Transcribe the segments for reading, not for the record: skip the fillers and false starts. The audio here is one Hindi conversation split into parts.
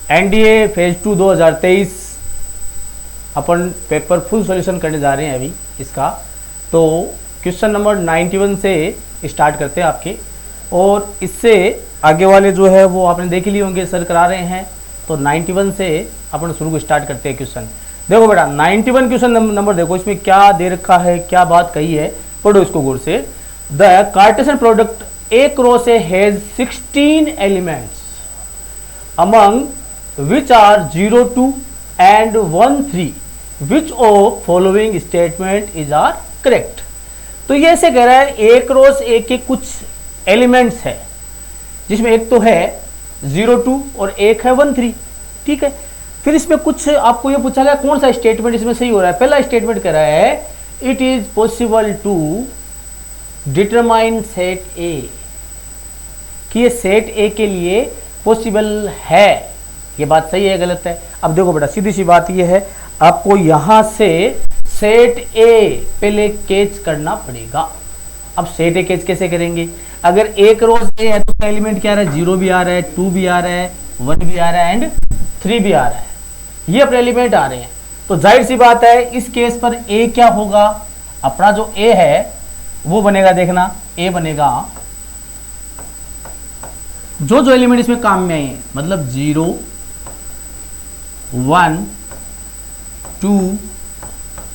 एनडीए फेज 2 2023 अपन पेपर फुल सॉल्यूशन करने जा रहे हैं अभी इसका। तो क्वेश्चन नंबर 91 से स्टार्ट करते हैं आपके, और इससे आगे वाले जो है वो आपने देख लिए होंगे, सर करा रहे हैं। तो 91 से अपन शुरू स्टार्ट करते हैं क्वेश्चन। देखो बेटा 91 क्वेश्चन नंबर देखो, इसमें क्या दे रखा है, क्या बात कही है, पढ़ो इसको गौर से। The Cartesian product A cross A has 16 elements among which are 0 2 and 1 3 which of following statement is are correct. तो ये ऐसे कह रहा है ए क्रॉस ए के कुछ एलिमेंट्स है, जिसमें एक तो है 0 2 और एक है 1 3, ठीक है। फिर इसमें कुछ आपको ये पूछा गया कौन सा स्टेटमेंट इसमें सही हो रहा है। पहला स्टेटमेंट कह रहा है it is possible to determine set A, कि ये सेट ए के लिए पॉसिबल है। ये बात सही है गलत है? अब देखो बेटा सीधी सी बात ये है, आपको यहां से सेट ए पहले कैच करना पड़ेगा। अब सेट ए कैच कैसे करेंगे? अगर एक रोज ए है तो उसका एलिमेंट क्या आ रहा है? 0 भी आ रहा है, 2 भी आ रहा है, 1 भी आ रहा है एंड 3 भी आ रहा है। ये अपने एलिमेंट आ रहे हैं, तो जाहिर सी बात है इस केस पर ए क्या होगा? अपना जो ए है वो बनेगा, देखना ए बनेगा जो जो एलिमेंट इसमें काम में आए हैं, मतलब 0 1 2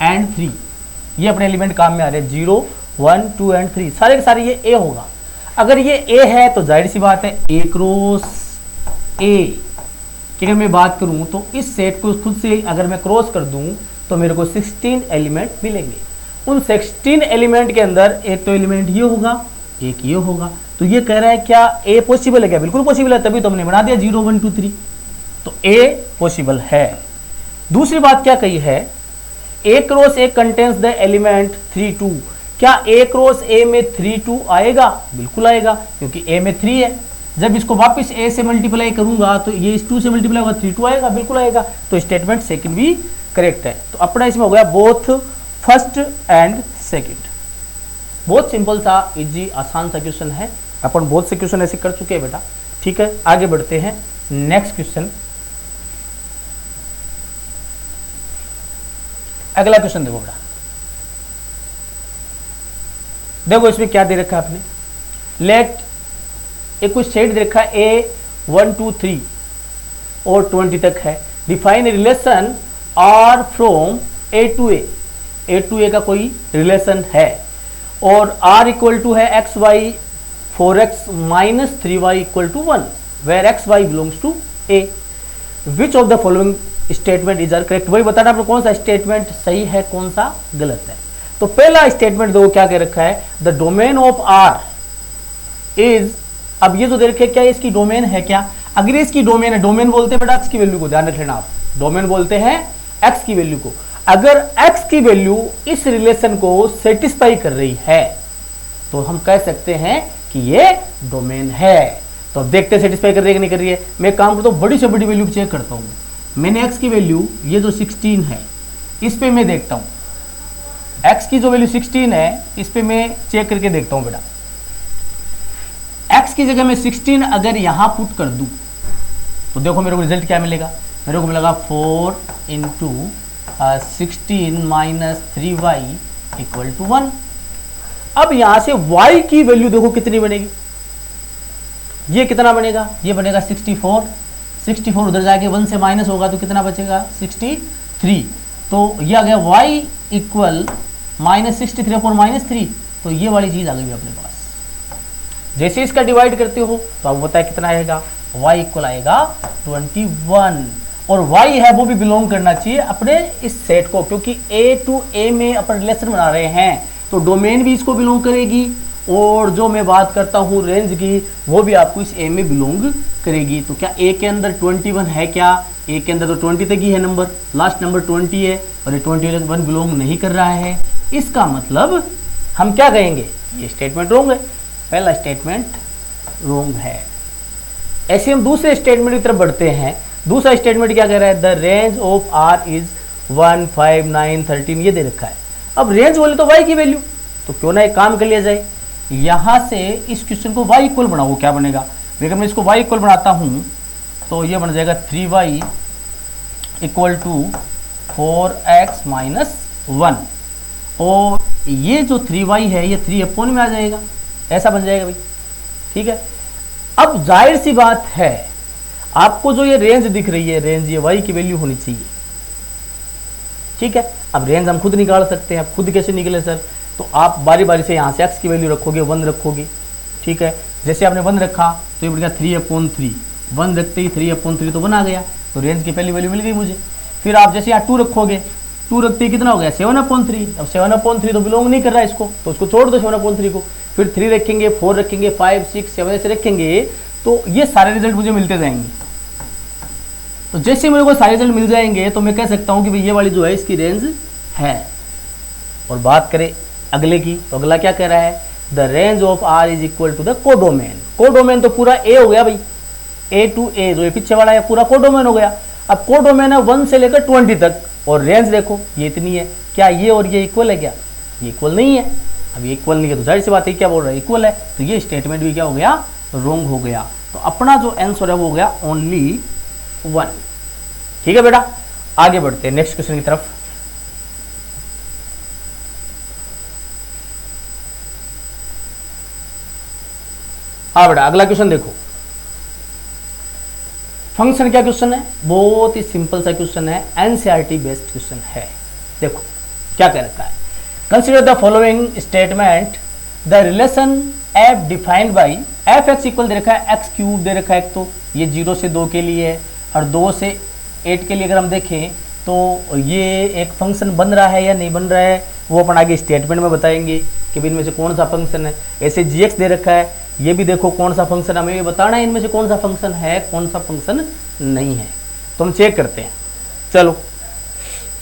एंड 3, ये अपने एलिमेंट काम में आ रहे हैं। 0 1 2 एंड 3 सारे के सारे ये ए होगा। अगर ये ए है तो जाहिर सी बात है ए क्रॉस ए कि अगर मैं बात करूं तो इस सेट को खुद से अगर मैं क्रॉस कर दूं तो मेरे को 16 एलिमेंट मिलेंगे। उन 16 एलिमेंट के अंदर एक तो एलिमेंट ये होगा, एक ये होगा। तो ये कह रहा है क्या ए पॉसिबल है? क्या बिल्कुल पॉसिबल है, तभी तो हमने बना दिया 0 1 2 3। तो ए पॉसिबल है। दूसरी बात क्या कही है? A cross A contains the element 3 2। क्या ए क्रॉस ए में 3 2 आएगा? बिल्कुल आएगा, क्योंकि ए में 3 है। जब इसको वापस ए से मल्टीप्लाई करूंगा तो ये इस 2 से मल्टीप्लाई होगा, 3 2 आएगा, बिल्कुल आएगा। तो स्टेटमेंट सेकंड भी करेक्ट है। तो अपना इसमें हो गया बोथ फर्स्ट एंड सेकंड। बहुत सिंपल सा इजी आसान सा क्वेश्चन है। अपन बहुत से क्वेश्चन ऐसे कर चुके हैं बेटा, ठीक है। आगे बढ़ते हैं नेक्स्ट क्वेश्चन। अगला क्वेश्चन देखो बेटा, देखो इसमें क्या दे रखा है आपने। लेट एक कुछ सेट दे रखा है ए 1 2 3 और 20 तक है। Define relation R from A to A का कोई रिलेशन है, और आर इक्वल टू है X Y 4x minus 3y equal to 1 where X Y belongs to A. Which of the following statement is are correct? वही बताना आपको कौन सा स्टेटमेंट सही है, कौन सा गलत है। तो पहला स्टेटमेंट देखो क्या कह रखा है, the domain of R is. अब ये जो दे रखे क्या इसकी डोमेन है क्या? अगर इसकी डोमेन है, डोमेन बोलते हैं बेटा एक्स की वैल्यू को, ध्यान रख लेना आप, डोमेन बोलते हैं एक्स की वैल्यू को। अगर एक्स की वैल्यू इस रिलेशन को सेटिस्फाई कर रही है तो हम कह सकते हैं कि ये डोमेन है। तो अब देखते हैं सेटिस्फाई कर रही है कि नहीं कर रही है। मैं काम करता हूं बड़ी से बड़ी वैल्यू चेक करता हूं। मैंने एक्स की वैल्यू ये जो 16 है इस पे मैं देखता हूं, एक्स की जो वैल्यू 16 है इस पे मैं चेक करके देखता हूं बेटा। एक्स की जगह मैं 16 अगर यहां पुट कर दूं तो देखो मेरे को रिजल्ट क्या मिलेगा। मेरे को मिलेगा 4 into 16 minus 3y equal to 1। अब यहां से y की वैल्यू देखो कितनी बनेगी, ये कितना बनेगा? ये बनेगा 64। 64 उधर जाके 1 से माइनस होगा तो कितना बचेगा? 63। तो ये आ गया y equal minus 63 upon minus 3। तो ये वाली चीज आ गई अपने पास। जैसे इसका डिवाइड करते हो तो आपको पता है कितना आएगा, y इक्वल आएगा 21। और y है वो भी बिलोंग करना चाहिए अपने इस सेट को, क्योंकि a टू a में अपन रिलेशन बना रहे हैं तो डोमेन भी इसको बिलोंग करेगी, और जो मैं बात करता हूँ रेंज की वो भी आपको इस a में बिलोंग करेगी। तो क्या a के अंदर 21 है क्या? a के अंदर तो 20 तक ही है नंबर, लास्ट नंबर 20 है, और ये 21 बिलोंग नहीं कर रहा है। इसका मतलब हम क्या कहेंगे? ये स्टेटमेंट रॉन्ग है, पहला स्टेटमेंट रॉन्ग है। ऐसे हम दूसरे स्टेटमेंट की तरफ बढ़ते हैं। दूसरा स्टेटमेंट क्या कह रहा है? The range of R is 1 5 9 13, ये दे रखा है। अब रेंज बोले तो y की वैल्यू, तो क्यों ना एक काम कर लिया जाए, यहां से इस क्वेश्चन को y इक्वल बनाओ। क्या बनेगा? अगर मैं इसको y इक्वल बनाता हूं तो ये बन जाएगा 3y equal to 4x minus 1, और ये जो 3y है ये 3 अपॉन में आ जाएगा, ऐसा बन जाएगा भाई। ठीक है, अब जाहिर सी बात है आपको जो ये रेंज दिख रही है, रेंज ये y की वैल्यू होनी चाहिए। ठीक है, अब रेंज हम खुद निकाल सकते हैं। अब खुद कैसे निकले सर? तो आप बारी बारी से यहाँ से x की वैल्यू रखोगे, 1 रखोगे। ठीक है, जैसे आपने 1 रखा तो ये बन गया 3/3, 1 रखते ही 3/3 तो 1 आ गया, तो रेंज की पहली वैल्यू मिल गई मुझे। फिर आप जैसे यहाँ 2 रखोगे, 2 रखते ही कितना हो गया 7/3। अब 7/3 तो बिलोंग नहीं कर रहा है इसको, तो उसको छोड़ दो 7/3 को। फिर 3 रखेंगे, 4 रखेंगे, 5, 6, 7 ऐसे रखेंगे, तो ये सारे रिजल्ट मुझे मिलते जाएंगे। तो जैसे मेरे को सारे रिजल्ट मिल जाएंगे तो मैं कह सकता हूँ कि भाई ये वाली जो है इसकी रेंज है। और बात करें अगले की, तो अगला क्या कह रहा है? The range of R is equal to the codomain. Codomain तो पूरा ए हो गया भाई, ए टू ए जो ये पीछे वाला है पूरा कोडोमेन हो गया। अब कोडोमेन है 1 से लेकर 20 तक, और रेंज देखो ये इतनी है। क्या ये और ये इक्वल है? क्या ये इक्वल नहीं है? अब ये इक्वल नहीं है तो जाहिर सी बात है क्या बोल रहा है, इक्वल है। तो ये स्टेटमेंट भी क्या हो गया, रॉन्ग हो गया। तो अपना जो आंसर है वो हो गया ओनली 1। ठीक है बेटा, आगे बढ़ते हैं नेक्स्ट क्वेश्चन की तरफ। हाँ बेटा, अगला क्वेश्चन देखो। फंक्शन क्या क्वेश्चन है? बहुत ही सिंपल सा क्वेश्चन है, एनसीईआरटी बेस्ड क्वेश्चन है। देखो क्या कह रखा है, consider the following statement, the relation F defined by F X equal दे रखा है एक्स क्यूब दे रखा है, एक तो ये 0 से 2 के लिए है, और 2 से 8 के लिए अगर हम देखें तो ये एक फंक्शन बन रहा है या नहीं बन रहा है, वो अपन आगे स्टेटमेंट में बताएंगे कि इनमें से कौन सा फंक्शन है। ऐसे जी एक्स दे रखा है, ये भी देखो कौन सा फंक्शन, हमें ये बताना है इनमें से कौन सा फंक्शन है कौन सा फंक्शन नहीं है। तो हम चेक करते हैं। चलो,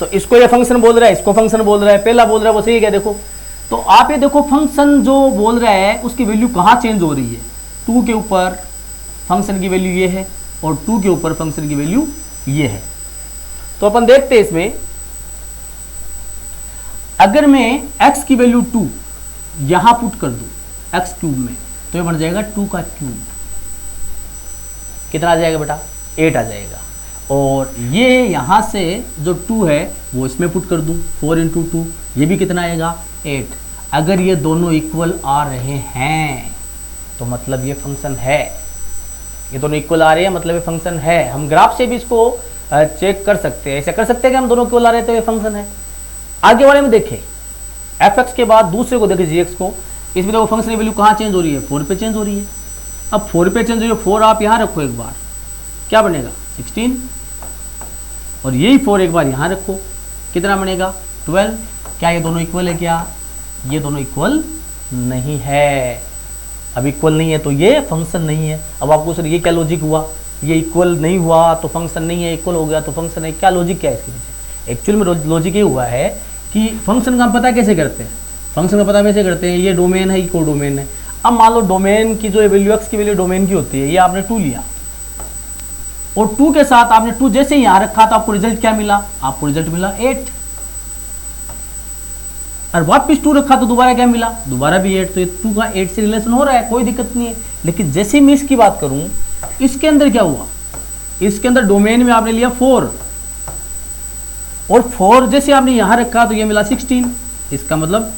तो इसको ये फंक्शन बोल रहा है, इसको फंक्शन बोल रहा है, पहला बोल रहा है वो सही है। देखो तो आप ये देखो फंक्शन जो बोल रहा है उसकी वैल्यू कहाँ चेंज हो रही है, 2 के ऊपर फंक्शन की वैल्यू ये है और 2 के ऊपर फंक्शन की वैल्यू ये है। तो अपन देखते हैं इसमें, अगर मैं x की वैल्यू 2 यहां पुट कर दूं x क्यूब में, तो ये बन जाएगा 2 का क्यूब। कितना आ जाएगा बेटा? 8 आ जाएगा। और ये यहां से जो 2 है वो इसमें पुट कर दूं, 4 × 2, ये भी कितना आएगा 8। अगर ये दोनों इक्वल आ रहे हैं तो मतलब ये फंक्शन है, ये दोनों इक्वल आ रहे हैं मतलब ये फंक्शन है। हम ग्राफ से भी इसको चेक कर सकते हैं, ऐसा कर सकते हैं कि हम दोनों इक्वल आ रहे हैं तो ये फंक्शन है। आगे वाले में देखें एफ एक्स के बाद दूसरे को देखें जी एक्स को, इसमें देखो फंक्शन की वैल्यू कहाँ चेंज हो रही है, 4 पे चेंज हो रही है। अब 4 पे चेंज हो रही है, 4 आप यहाँ रखो एक बार, क्या बनेगा 16, और यही 4 एक बार यहाँ रखो, कितना बनेगा 12। क्या ये दोनों इक्वल है? क्या ये दोनों इक्वल नहीं है। अब इक्वल नहीं है तो ये फंक्शन नहीं है। अब आपको सर ये क्या लॉजिक हुआ, ये इक्वल नहीं हुआ तो फंक्शन नहीं है, इक्वल हो गया तो फंक्शन है, क्या लॉजिक क्या है इसके पीछे? एक्चुअल में लॉजिक ये हुआ है कि फंक्शन का हम पता कैसे करते हैं, फंक्शन का पता कैसे करते हैं, ये डोमेन है, ये को डोमेन है। अब मान लो डोमेन की जो वैल्यू एक्स की वैल्यू डोमेन की होती है, ये आपने 2 लिया और 2 के साथ आपने 2 जैसे ही यहाँ रखा तो आपको रिजल्ट क्या मिला, आपको रिजल्ट मिला 8, और वापस 2 रखा तो दोबारा क्या मिला, दोबारा भी 8। तो ये 2 का 8 से रिलेशन हो रहा है, कोई दिक्कत नहीं है। लेकिन जैसे ही मैं इसकी बात करूं, इसके अंदर क्या हुआ, इसके अंदर डोमेन में आपने लिया 4, और 4 जैसे आपने यहां रखा तो ये मिला 16। इसका मतलब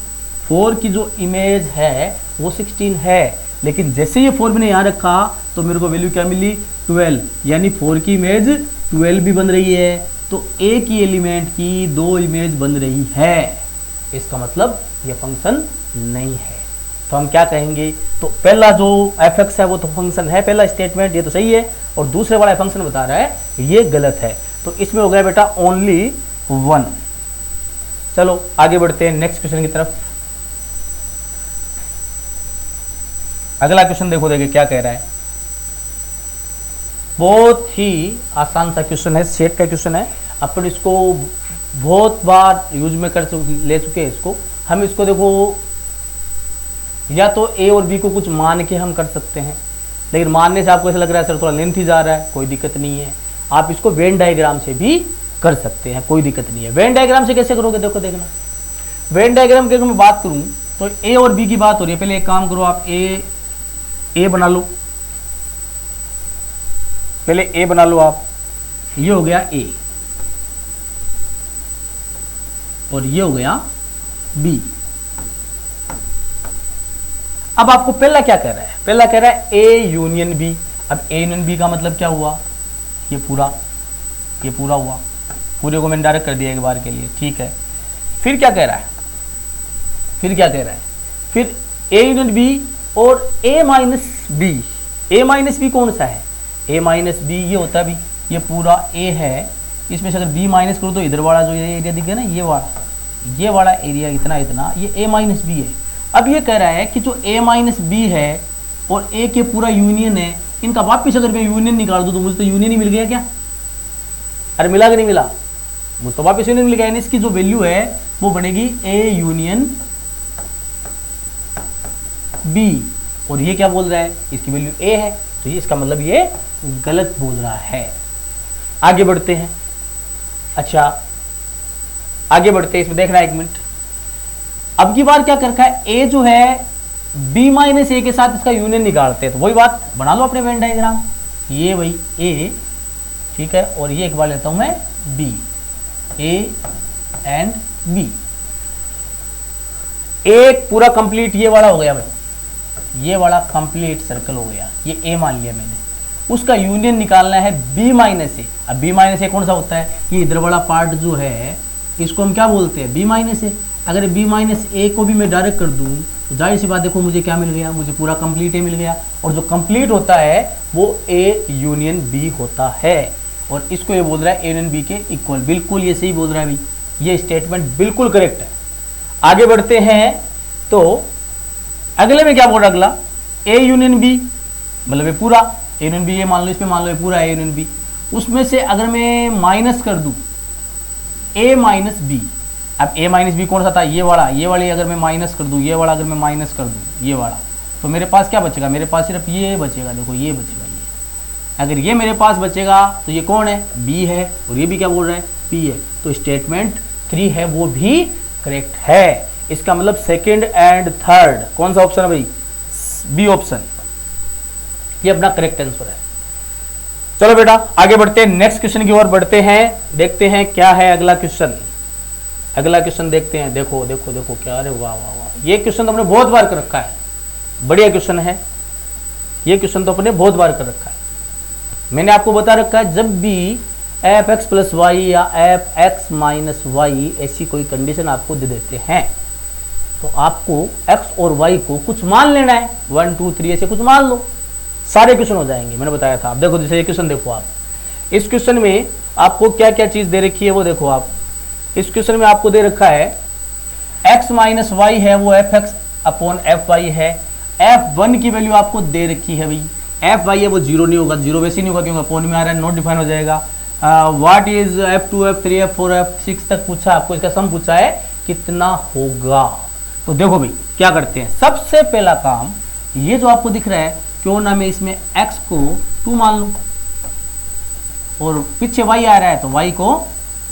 4 की जो इमेज है वो 16 है, लेकिन जैसे ये 4 मैंने यहाँ रखा तो मेरे को वैल्यू क्या मिली 12, यानी 4 की इमेज 12 भी बन रही है। तो एक ही एलिमेंट की 2 इमेज बन रही है, इसका मतलब ये फंक्शन नहीं है। तो हम क्या कहेंगे, तो पहला जो एफ एक्स है वो तो फंक्शन है, पहला स्टेटमेंट ये तो सही है, और दूसरे वाला फंक्शन बता रहा है ये गलत है। तो इसमें हो गया बेटा ओनली 1। चलो आगे बढ़ते हैं नेक्स्ट क्वेश्चन की तरफ। अगला क्वेश्चन देखो, देखिए क्या कह रहा है। बहुत ही आसान सा क्वेश्चन है, सेट का क्वेश्चन है। अपन इसको बहुत बार यूज में ले चुके हैं इसको। हम इसको देखो या तो ए और बी को कुछ मान के हम कर सकते हैं, लेकिन मानने से आपको ऐसा लग रहा है सर थोड़ा लेंथ ही जा रहा है, कोई दिक्कत नहीं है। आप इसको वेन डायग्राम से भी कर सकते हैं, कोई दिक्कत नहीं है। वेन डायग्राम से कैसे करोगे, देखो देखना। वेन डायग्राम की अगर मैं बात करूं तो ए और बी की बात हो रही है। पहले एक काम करो, आप ए बना लो, पहले ए बना लो आप, ये हो गया ए और ये हो गया बी। अब आपको पहला क्या कह रहा है, पहला कह रहा है ए यूनियन बी। अब ए यूनियन बी का मतलब क्या हुआ, ये पूरा हुआ, पूरे को मैंने डायरेक्ट कर दिया एक बार के लिए, ठीक है। फिर क्या कह रहा है, फिर ए यूनियन बी और ए माइनस बी। ए माइनस बी कौन सा है, ए माइनस बी ये होता है भी, ये पूरा ए है, इसमें से अगर बी माइनस करो तो इधर वाला जो ये एरिया दिख गया ना, ये वाला एरिया इतना ये ए माइनस बी है। अब ये कह रहा है कि जो ए माइनस बी है और ए के पूरा यूनियन है, इनका वापिस अगर मैं यूनियन निकाल दूं तो मुझे तो यूनियन ही मिल गया क्या, अरे मिला कि नहीं मिला, मुझे तो वापिस यूनियन मिल गया। इसकी जो वैल्यू है वो बनेगी ए यूनियन बी, और ये क्या बोल रहा है, इसकी वैल्यू ए है, तो ये इसका मतलब ये गलत बोल रहा है। आगे बढ़ते हैं, अच्छा आगे बढ़ते हैं, इसमें देखना एक मिनट। अब की बार क्या कर रखा है, ए जो है बी माइनस ए के साथ इसका यूनियन निकालते हैं, तो वही बात बना लो अपने वेन डायग्राम, ये वही ए, ठीक है, और ये एक बार लेता हूं मैं बी, ए एंड बी। एक पूरा कंप्लीट ये वाला हो गया भाई, ये वाला कंप्लीट सर्कल हो गया, ये ए मान लिया मैंने, उसका यूनियन निकालना है बी माइनस ए। अब बी माइनस ए कौन सा होता है, ये इधर वाला पार्ट जो है इसको हम क्या बोलते हैं, बी माइनस ए। अगर बी माइनस ए को भी मैं डायरेक्ट कर दूं तो जाहिर सी बात, देखो मुझे क्या मिल गया, मुझे पूरा कंप्लीट ए मिल गया, और जो कंप्लीट होता है वो ए यूनियन बी होता है, और इसको ये बोल रहा है ए यूनियन बी के इक्वल। बिल्कुल ये सही बोल रहा है भाई, ये स्टेटमेंट बिल्कुल करेक्ट है। आगे बढ़ते हैं, तो अगले में क्या बोल रहा है, अगला ए यूनियन बी, मतलब ये पूरा ए यूनियन बी, ये मान लो, इसमें मान लो ये पूरा ए यूनियन बी, उसमें से अगर मैं माइनस कर दूं ए माइनस बी। अब ए माइनस बी कौन सा था, ये वाली अगर मैं माइनस कर दूं, ये वाला अगर मैं माइनस कर दूं, ये वाला, तो मेरे पास क्या बचेगा, मेरे पास सिर्फ ये बचेगा, देखो ये बचेगा, ये अगर ये मेरे पास बचेगा तो ये कौन है, बी है, और ये भी क्या बोल रहा है, पी है, तो स्टेटमेंट 3 है वो भी करेक्ट है। इसका मतलब सेकंड एंड थर्ड कौन सा ऑप्शन है भाई, बी ऑप्शन, ये अपना करेक्ट आंसर है। चलो बेटा आगे बढ़ते हैं, नेक्स्ट क्वेश्चन की ओर बढ़ते हैं, देखते हैं क्या है अगला क्वेश्चन। अगला क्वेश्चन देखते हैं, देखो देखो देखो क्या, अरे वाह वाह वाह, ये क्वेश्चन तो हमने बहुत बार कर रखा है, बढ़िया क्वेश्चन है ये क्वेश्चन, तो अपने बहुत बार कर रखा है। मैंने आपको बता रखा है जब भी एफ एक्स प्लस वाई या एफ एक्स माइनस वाई ऐसी कोई कंडीशन आपको दे देते हैं, तो आपको एक्स और वाई को कुछ मान लेना है, 1 2 3 ऐसे कुछ मान लो, सारे क्वेश्चन हो जाएंगे। मैंने बताया था। आप देखो जैसे ये क्वेश्चन देखो, आप इस क्वेश्चन में आपको क्या क्या चीज दे रखी है वो देखो। आप इस क्वेश्चन में आपको दे रखा है x माइनस वाई है वो F X upon F Y है, f1 की वैल्यू आपको दे रखी है भाई, एफ वाई है वो जीरो नहीं होगा, जीरो वैसे नहीं होगा क्योंकि अपॉन में आ रहा है, नॉट डिफाइन हो जाएगा। What is f2 f3 f4 f6 तक पूछा आपको, इसका सम पूछा है कितना होगा। तो देखो भाई क्या करते हैं, सबसे पहला काम ये जो आपको दिख रहा है, क्यों ना मैं इसमें x को 2 मान लूं और पीछे y आ रहा है तो y को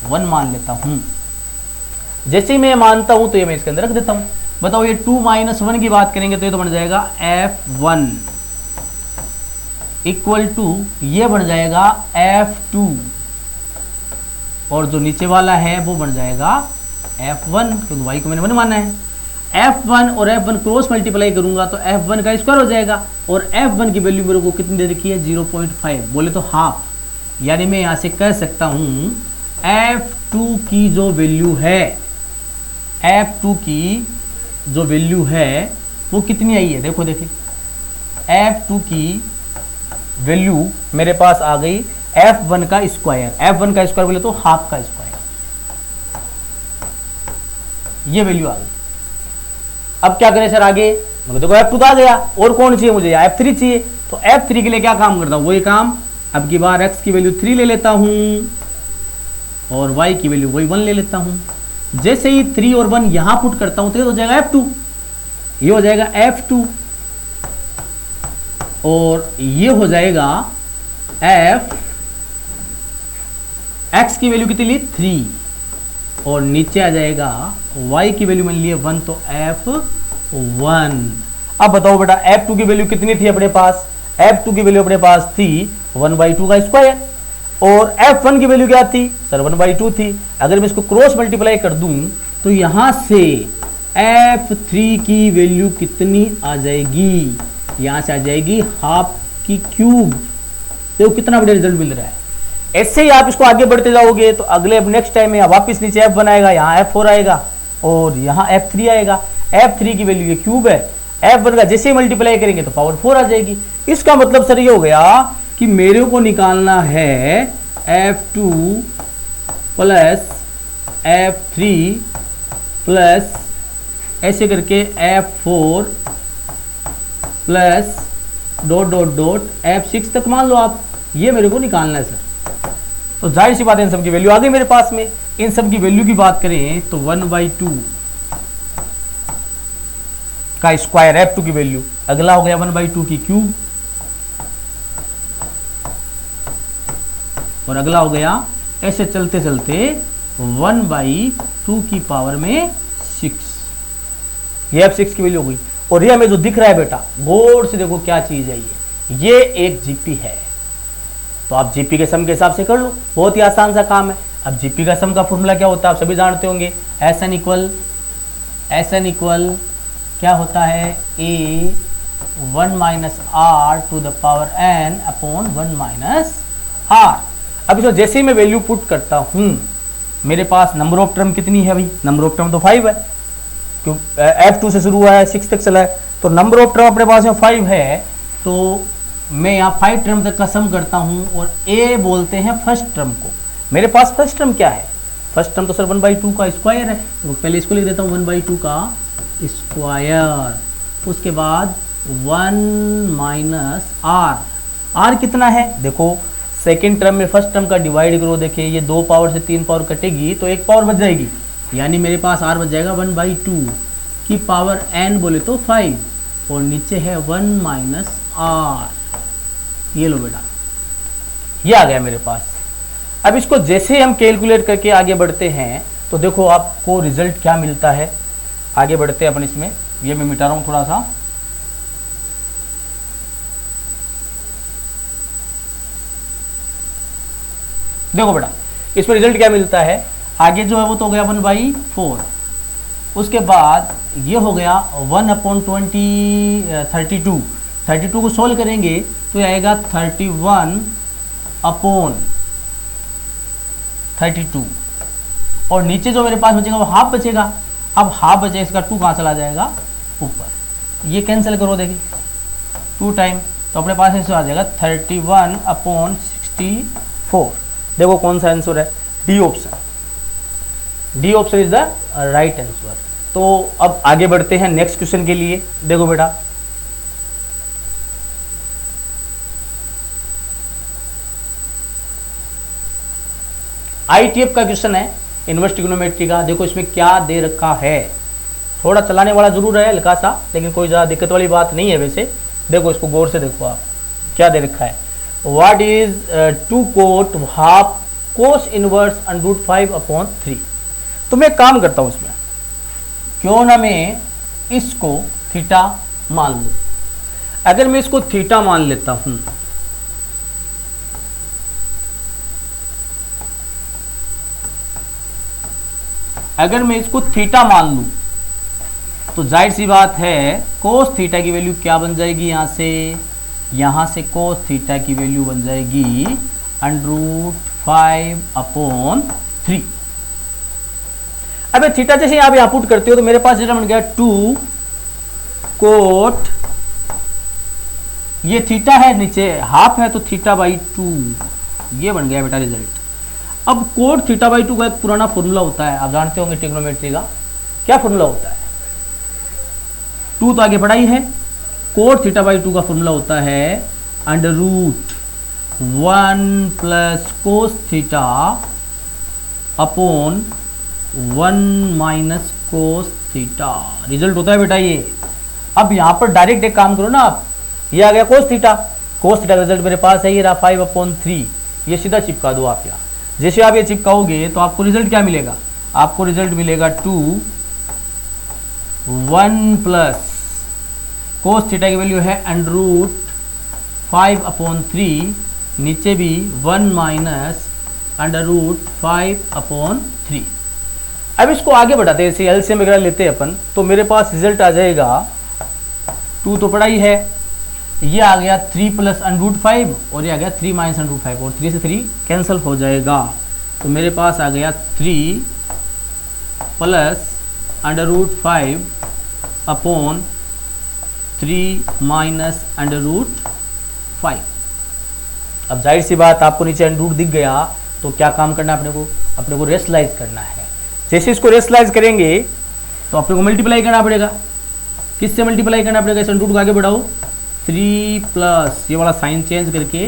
1 मान लेता हूं। जैसे ही मैं मानता हूं तो ये मैं इसके अंदर रख देता हूं। बताओ ये 2 - 1 की बात करेंगे तो ये तो बन जाएगा f1 इक्वल टू ये बन जाएगा f2 और जो नीचे वाला है वो बन जाएगा f1 क्योंकि y को मैंने 1 माना है। f1 और f1 क्रॉस मल्टीप्लाई करूंगा तो f1 का स्क्वायर हो जाएगा और f1 की वैल्यू मेरे को कितनी दे रखी है 0.5, बोले तो हाफ। यानी मैं यहां से कह सकता हूं f2 की जो वैल्यू है, f2 की जो वैल्यू है वो कितनी आई है, देखो देखिए f2 की वैल्यू मेरे पास आ गई f1 का स्क्वायर, f1 का स्क्वायर बोले तो हाफ का स्क्वायर, ये वैल्यू आ गई। अब क्या करें सर आगे, देखो f2 तो आ गया और कौन चाहिए मुझे, f3 चाहिए। तो f3 के लिए क्या काम करता हूं, वही काम, अब की बार x की वैल्यू 3 ले लेता हूं और y की वैल्यू वही 1 ले लेता हूं। जैसे ही 3 और 1 यहां पुट करता हूं तो ये हो जाएगा f2, ये हो जाएगा f2 और ये हो जाएगा f, x की वैल्यू कितनी ली 3 और नीचे आ जाएगा y की वैल्यू मान लिए 1 तो f1। अब बताओ बेटा f2 की वैल्यू कितनी थी अपने पास, F2 की वैल्यू अपने पास थी 1/2 का स्क्वायर, और F1 की वैल्यू क्या थी सर 1/2 थी। अगर मैं इसको क्रॉस मल्टीप्लाई कर दूं तो यहां से F3 की वैल्यू कितनी आ जाएगी, यहां से आ जाएगी हाफ की क्यूब। देखो कितना बढ़िया रिजल्ट मिल रहा है। ऐसे ही आप इसको आगे बढ़ते जाओगे तो अगले नेक्स्ट टाइम में वापस नीचे F1 आएगा, यहाँ F4 आएगा और यहाँ F3 आएगा। F3 की वैल्यू ये क्यूब है, F1 का जैसे ही मल्टीप्लाई करेंगे तो पावर 4 आ जाएगी। इसका मतलब सर ये हो गया कि मेरे को निकालना है F2 प्लस F3 प्लस ऐसे करके F4 plus dot dot dot F6 तक मान लो आप, ये मेरे को निकालना है सर। तो जाहिर सी बात है इन सब की वैल्यू आ गई मेरे पास में। इन सब की वैल्यू की बात करें तो 1/2 का स्क्वायर F2 की वैल्यू, अगला हो गया 1/2 की क्यूब, और अगला हो गया ऐसे चलते चलते 1/2 की पावर में 6, ये F6 की वैल्यू हो गई। और ये हमें जो दिख रहा है बेटा गौर से देखो क्या चीज है, ये एक जीपी है। तो आप जीपी के सम के हिसाब से कर लो, बहुत ही आसान सा काम है। अब जीपी का सम का फॉर्मूला क्या होता है आप सभी जानते होंगे, एस एन इक्वल क्या होता है A 1 minus R to the power N upon 1 minus R. अब इसमें जैसे ही मैं वैल्यू पुट करता हूं मेरे पास नंबर ऑफ टर्म कितनी है भाई, नंबर ऑफ टर्म तो 5 है, क्यों F2 से शुरू हुआ है 6 तक चला है, तो नंबर ऑफ टर्म अपने पास में 5 है। तो मैं यहाँ 5 टर्म तक का सम करता हूँ और A बोलते हैं फर्स्ट टर्म को। मेरे पास फर्स्ट टर्म क्या है, फर्स्ट टर्म तो सर 1/2 का स्क्वायर है, तो पहले इसको लिख देता हूँ 1/2 का स्क्वायर, उसके बाद 1 माइनस आर। आर कितना है देखो, सेकेंड टर्म में फर्स्ट टर्म का डिवाइड करो, देखिए ये 2 पावर से 3 पावर कटेगी तो 1 पावर बच जाएगी, यानी मेरे पास आर बच जाएगा 1/2 की पावर n बोले तो 5, और नीचे है 1 माइनस आर। ये लो बेटा ये आ गया मेरे पास। अब इसको जैसे हम कैलकुलेट करके आगे बढ़ते हैं तो देखो आपको रिजल्ट क्या मिलता है। आगे बढ़ते हैं अपन इसमें, ये मैं मिटा रहा हूं थोड़ा सा। देखो बेटा इसमें रिजल्ट क्या मिलता है, आगे जो है वो तो हो गया 1/4, उसके बाद ये हो गया 1/32। 32 को सोल्व करेंगे तो ये आएगा 31/32, और नीचे जो मेरे पास बचेगा वो हाफ बचेगा। अब हाफ बचेगा, इसका 2 कहाँ चला जाएगा ऊपर, ये कैंसिल करो देखिए 2 टाइम, तो अपने पास ऐसे आ जाएगा 31/64। देखो कौन सा आंसर है, D option. D option is the right answer. तो अब आगे बढ़ते हैं नेक्स्ट क्वेश्चन के लिए। देखो बेटा आईटीएफ का क्वेश्चन है, इनवर्स ट्रिग्नोमेट्री का। देखो इसमें क्या दे रखा है, थोड़ा चलाने वाला जरूर है हल्का सा, लेकिन कोई ज़्यादा दिक्कत वाली बात नहीं है वैसे। देखो इसको गौर से देखो आप, क्या दे रखा है, what is 2 cot half cos inverse √5/3। तो मैं काम करता हूं इसमें, क्यों ना मैं इसको थीटा मान लूं। अगर मैं इसको थीटा मान लेता हूं अगर मैं इसको थीटा मान लूं तो जाहिर सी बात है कोस थीटा की वैल्यू क्या बन जाएगी, यहां से कोस थीटा की वैल्यू बन जाएगी √5/3। अब थीटा जैसे आप यहां पुट करते हो तो मेरे पास जो बन गया 2 कोट, ये थीटा है नीचे हाफ है तो θ/2, ये बन गया बेटा रिजल्ट। अब कोट θ/2 का एक पुराना फॉर्मूला होता है, आप जानते होंगे ट्रिग्नोमेट्री का। क्या फॉर्मूला होता है, 2 तो आगे पढ़ाई है। कोट θ/2 का फॉर्मूला होता है √1 + cos θ अपॉन 1 - cos θ। रिजल्ट होता है बेटा ये। अब यहां पर डायरेक्ट एक काम करो ना आप, ये आ गया cos θ का रिजल्ट मेरे पास है, ये रहा 5/3। ये सीधा चिपका दो आप यहाँ। जैसे आप ये चिपकाओगे तो आपको रिजल्ट क्या मिलेगा, आपको रिजल्ट मिलेगा 2 1 + cos θ की वैल्यू है √5/3 5/3, नीचे भी 1 माइनस √5/3। अब इसको आगे बढ़ाते हैं, जैसे एलसीएम वगैरह लेते हैं अपन, तो मेरे पास रिजल्ट आ जाएगा 2 तो पड़ा ही है, ये आ गया 3 प्लस √5 और ये आ गया 3 माइनस √5 और 3 से 3 कैंसिल हो जाएगा। तो मेरे पास आ गया 3 प्लस √5/3 माइनस √5। अब जाहिर सी बात, आपको नीचे √ दिख गया तो क्या काम करना है अपने को रेशनलाइज करना है। जैसे इसको रेशनलाइज करेंगे तो अपने को मल्टीप्लाई करना पड़ेगा। किससे मल्टीप्लाई करना पड़ेगा? इस √ को आगे बढ़ाओ, 3 प्लस ये वाला साइन चेंज करके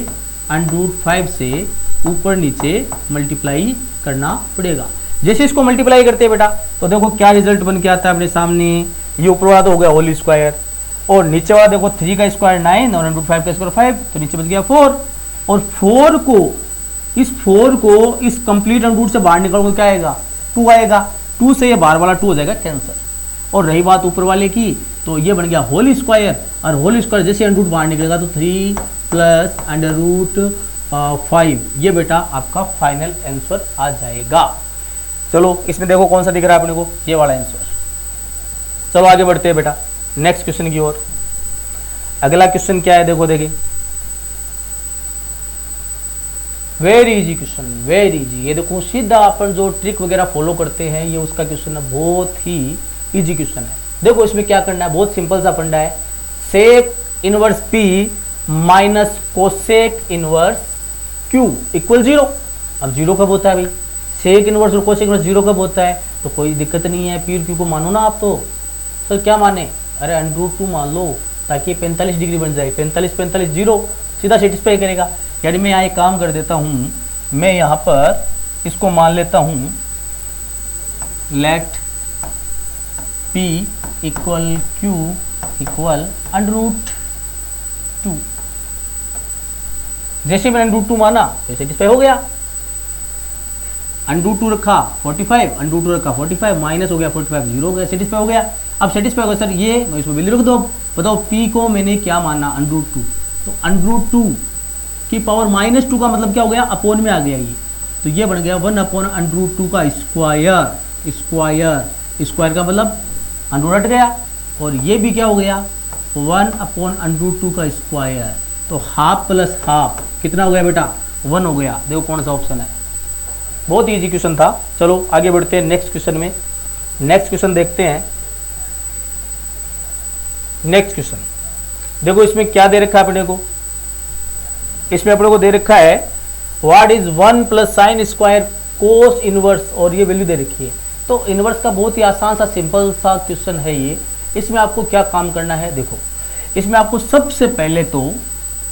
√5 से ऊपर नीचे मल्टीप्लाई करना पड़ेगा। जैसे इसको मल्टीप्लाई करते हैं बेटा, तो देखो क्या रिजल्ट बन के आता है अपने सामने। ये ऊपर वाला तो हो गया होल स्क्वायर, और नीचे वाला देखो 3 का स्क्वायर 9 और √5 का स्क्वायर 5, तो नीचे बच गया 4। और 4 को इस कंप्लीट √ से बाहर निकालोगे क्या आएगा? 2 आएगा। 2 से ये बाहर वाला 2 हो जाएगा कैंसर। और रही बात ऊपर वाले की, तो ये बन गया होल स्क्वायर, और होल स्क्वायर जैसे √ बाहर निकलेगा तो 3 प्लस √5, ये बेटा आपका फाइनल आंसर आ जाएगा। चलो इसमें देखो कौन सा दिख रहा है अपने को, ये वाला आंसर। चलो आगे बढ़ते हैं बेटा नेक्स्ट क्वेश्चन की ओर। अगला क्वेश्चन क्या है, देखो देखिए, very easy question, very easy. ये देखो सीधा अपन जो ट्रिक वगैरह फॉलो करते हैं, ये उसका क्वेश्चन है, बहुत ही इजी क्वेश्चन है। देखो इसमें क्या करना है, बहुत सिंपल सा फंडा है। Sec inverse P minus cosec inverse Q equal 0। अब 0 कब होता है भाई? सेक इनवर्स और कोसेक इनवर्स 0 कब होता है? तो कोई दिक्कत नहीं है, P और Q को मानो ना आप। तो सर क्या माने? अरे √2 मान लो, ताकि 45 डिग्री बन जाए। 45 0 सीधा सेटिस्फाई करेगा। यानी मैं यहाँ एक काम कर देता हूँ, मैं यहाँ पर इसको मान लेता हूँ let P equal Q equal √2। जैसे मैंने √2 माना तो सेटिस्फाई हो गया। √2 रखा 45, √2 रखा 45, माइनस हो गया 45, 0 हो गया, सेटिस्फाई हो गया। अब सेटिस्फाई हो गया सर, ये मैं इसको वैल्यू रख दो। बताओ P को मैंने क्या माना? √2। तो √2 की पावर -2 का मतलब क्या हो गया? अपोन में आ गया ये, तो ये बन गया 1/√2 का स्क्वायर। स्क्वायर का मतलब √ हट गया, और ये भी क्या हो गया? 1/√2 का स्क्वायर। तो हाफ प्लस हाफ कितना हो गया बेटा? 1 हो गया। देखो कौन सा ऑप्शन है। बहुत इजी क्वेश्चन था। चलो आगे बढ़ते हैं नेक्स्ट क्वेश्चन में। नेक्स्ट क्वेश्चन देखते हैं। नेक्स्ट क्वेश्चन देखो, इसमें क्या दे रखा है अपने को? इसमें अपने को दे रखा है what is 1 plus sine square cos inverse, और ये वैल्यू दे रखी है। तो इनवर्स का बहुत ही आसान सा सिंपल सा क्वेश्चन है ये। इसमें आपको क्या काम करना है, देखो इसमें आपको सबसे पहले तो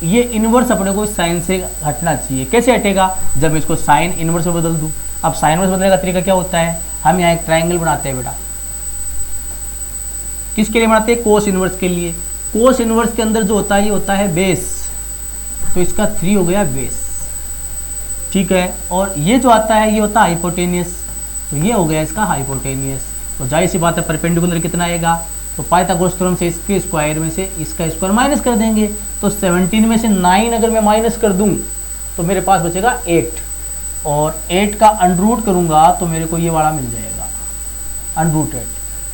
ये इनवर्स अपने को साइन से हटना चाहिए। कैसे हटेगा? जब इसको साइन इनवर्स में बदल दूं। अब साइन इनवर्स बदलने का तरीका क्या होता है? हम यहाँ एक ट्राइंगल बनाते हैं बेटा। किसके लिए बनाते हैं? कोस इनवर्स के लिए। कोस इनवर्स के अंदर जो होता है ये होता है बेस, तो इसका 3 हो गया बेस, ठीक है। और ये जो आता है ये होता है हाइपोटेनियस, तो ये हो गया इसका हाइपोटेनियस। तो जाहिर सी बात है परपेंडिकुलर कितना आएगा? तो पाइथागोरस थ्योरम से इसके स्क्वायर में से इसका स्क्वायर माइनस कर देंगे। तो 17 में से 9 अगर मैं माइनस कर दूं तो मेरे पास बचेगा 8, और 8 का √ करूंगा तो मेरे को ये वाला मिल जाएगा √8।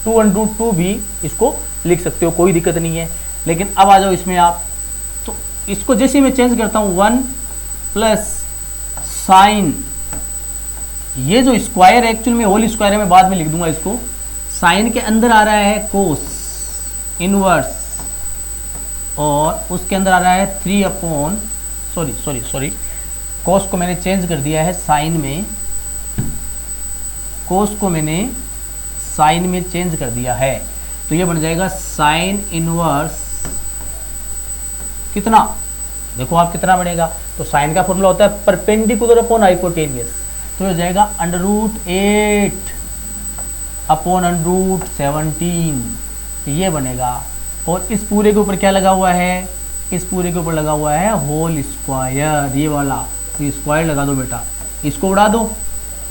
2 भी इसको लिख सकते हो, कोई दिक्कत नहीं है। लेकिन अब आ जाओ इसमें आप, तो इसको जैसे मैं चेंज करता हूँ 1 प्लस साइन, ये जो स्क्वायर है एक्चुअली में होल स्क्वायर है, मैं बाद में लिख दूंगा इसको। साइन के अंदर आ रहा है कोस इनवर्स, और उसके अंदर आ रहा है 3 सॉरी कोस को मैंने चेंज कर दिया है साइन में, कोस को मैंने साइन में चेंज कर दिया है। तो ये बन जाएगा साइन इनवर्स कितना, देखो आप कितना बनेगा। तो साइन का फॉर्मूला होता है परपेंडिकुलर अपॉन हाइपोटेनियस, तो हो जाएगा √8 अपॉन √17, ये बनेगा। और इस पूरे के ऊपर क्या लगा हुआ है? इस पूरे के ऊपर लगा हुआ है होल स्क्वायर, ये वाला। तो स्क्वायर लगा दो बेटा, इसको उड़ा दो।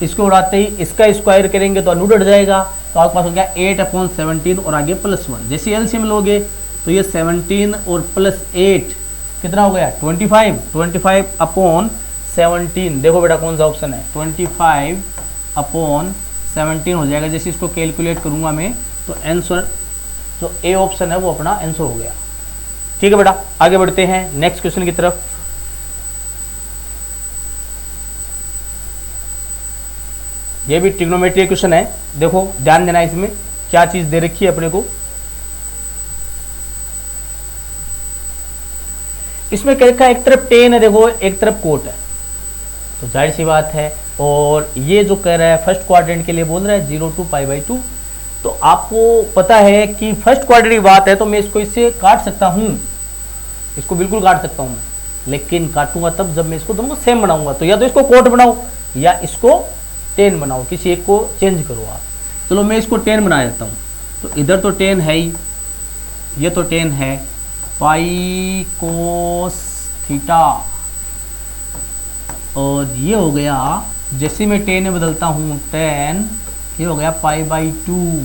इसको उड़ाते ही इसका स्क्वायर करेंगे तो √8 जाएगा, तो आपके पास हो गया 8/17 और आगे +1। जैसे एलसीएम लोगे तो ये 17 और +8 कितना हो गया 25, 25 अपॉन 17। देखो बेटा कौन सा ऑप्शन है, 25 अपॉन 17 हो जाएगा। जैसे इसको कैलकुलेट करूंगा मैं तो आंसर जो ए ऑप्शन है वो अपना आंसर हो गया। ठीक है बेटा, आगे बढ़ते हैं नेक्स्ट क्वेश्चन की तरफ। ये भी ट्रिग्नोमेट्री क्वेश्चन है, देखो ध्यान देना इसमें क्या चीज दे रखी है अपने को। इसमें क्या लिखा है, एक तरफ टेन है देखो, एक तरफ कोट है, तो जाहिर सी बात है। और ये जो कह रहा है फर्स्ट क्वाड्रेंट के लिए बोल रहा है 0 to π/2, तो आपको पता है कि फर्स्ट क्वाड्रेंट की बात है तो मैं इसको इससे काट सकता हूँ, इसको बिल्कुल काट सकता हूँ मैं, लेकिन काटूंगा तब जब मैं इसको दोनों को सेम बनाऊंगा। तो या तो इसको कोट बनाओ या इसको 10 बनाओ, किसी एक को चेंज करो आप। चलो मैं इसको 10 बना देता हूँ। तो इधर तो 10 है ही, ये तो 10 है, पाई कोस थीटा, और ये हो गया, जैसे मैं 10 में बदलता हूँ 10, ये हो गया π/2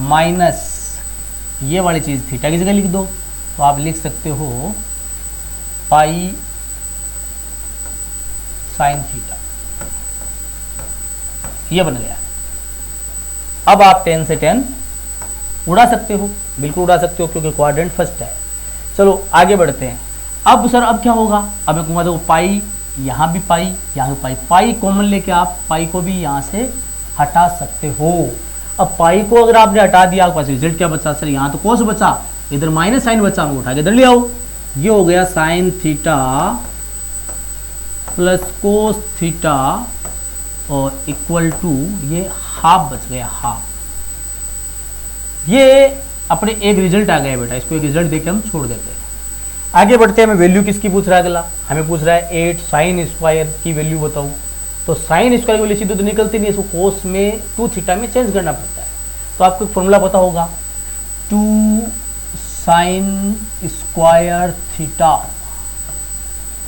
माइनस ये वाली चीज़ थीटा की जगह लिख दो, तो आप लिख सकते हो पाई साइन थीटा, ये बन गया। अब आप 10 से 10 उड़ा सकते हो, बिल्कुल उड़ा सकते हो क्योंकि क्वाड्रेंट फर्स्ट है। चलो आगे बढ़ते हैं। अब सर अब क्या होगा, अब मैं कहूँगा देखो पाई, यहाँ भी पाई, यहाँ भी पाई, पाई कॉमन लेके आप पाई को भी यहाँ से हटा सकते हो। अब पाई को अगर आपने हटा दिया, आपके पास रिजल्ट क्या बचा सर, यहाँ तो कोस बचा, इधर माइनस साइन बचा, हमको उठा के इधर ले आओ। ये हो गया sine theta plus cos theta और इक्वल टू ये हाफ बच गया, हाफ। ये अपने एक रिजल्ट आ गया बेटा, इसको एक रिजल्ट देके हम छोड़ देते हैं। आगे बढ़ते हैं, हमें वैल्यू किसकी पूछ रहा है अगला, हमें पूछ रहा है 8 साइन स्क्वायर की वैल्यू बताओ। तो साइन स्क्वायर की वैल्यू सीधे तो निकलती नहीं, इसको कोस में 2 थीटा में चेंज करना पड़ता है। तो आपको एक फॉर्मूला पता होगा, 2 sine square theta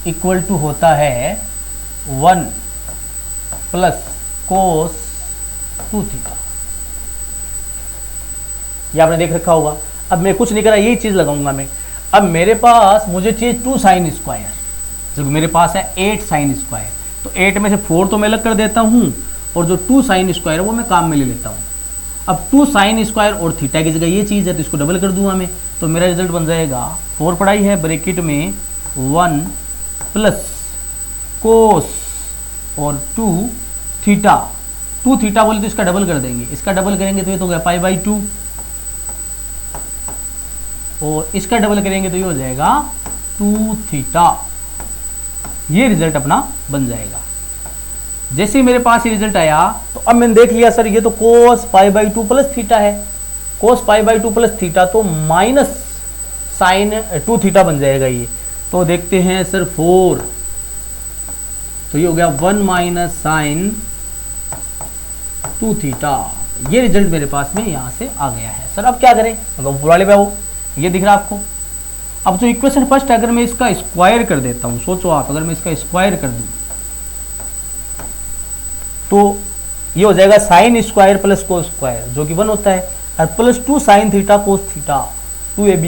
equal to होता है 1 प्लस कोस 2 थीटा। ये आपने देख रखा होगा। अब मैं कुछ नहीं करा, यही चीज़ लगाऊंगा मैं। अब मेरे पास मुझे चाहिए 2 साइन स्क्वायर, जब मेरे पास है 8 साइन स्क्वायर, तो 8 में से 4 तो मैं अलग कर देता हूँ और जो 2 साइन स्क्वायर है वो मैं काम में ले लेता हूँ। अब 2 साइन स्क्वायर और थीटा की जगह ये चीज़ है तो इसको डबल कर दूंगा मैं, तो मेरा रिजल्ट बन जाएगा 4 पढ़ाई है ब्रैकेट में 1 प्लस कोस और 2 थीटा। 2 थीटा बोले तो इसका डबल कर देंगे, इसका डबल करेंगे तो ये तो गया π/2 और इसका डबल करेंगे तो ये हो जाएगा 2 थीटा। ये रिजल्ट अपना बन जाएगा। जैसे ही मेरे पास ये रिजल्ट आया तो अब मैंने देख लिया सर ये तो कोस π/2 प्लस थीटा है, कोस π/2 प्लस थीटा तो माइनस साइन 2 थीटा बन जाएगा ये। तो देखते हैं सर 4, तो ये हो गया 1 माइनस साइन 2 थीटा। ये रिजल्ट मेरे पास में यहाँ से आ गया है। सर अब क्या करें, ऊपर वाले पे आओ, ये दिख रहा है आपको। अब जो इक्वेशन फर्स्ट है अगर मैं इसका स्क्वायर कर देता हूँ, सोचो आप अगर मैं इसका स्क्वायर कर दूँ तो ये हो जाएगा sine square plus cos square जो कि 1 होता है, और plus 2 sine theta cos theta 2ab।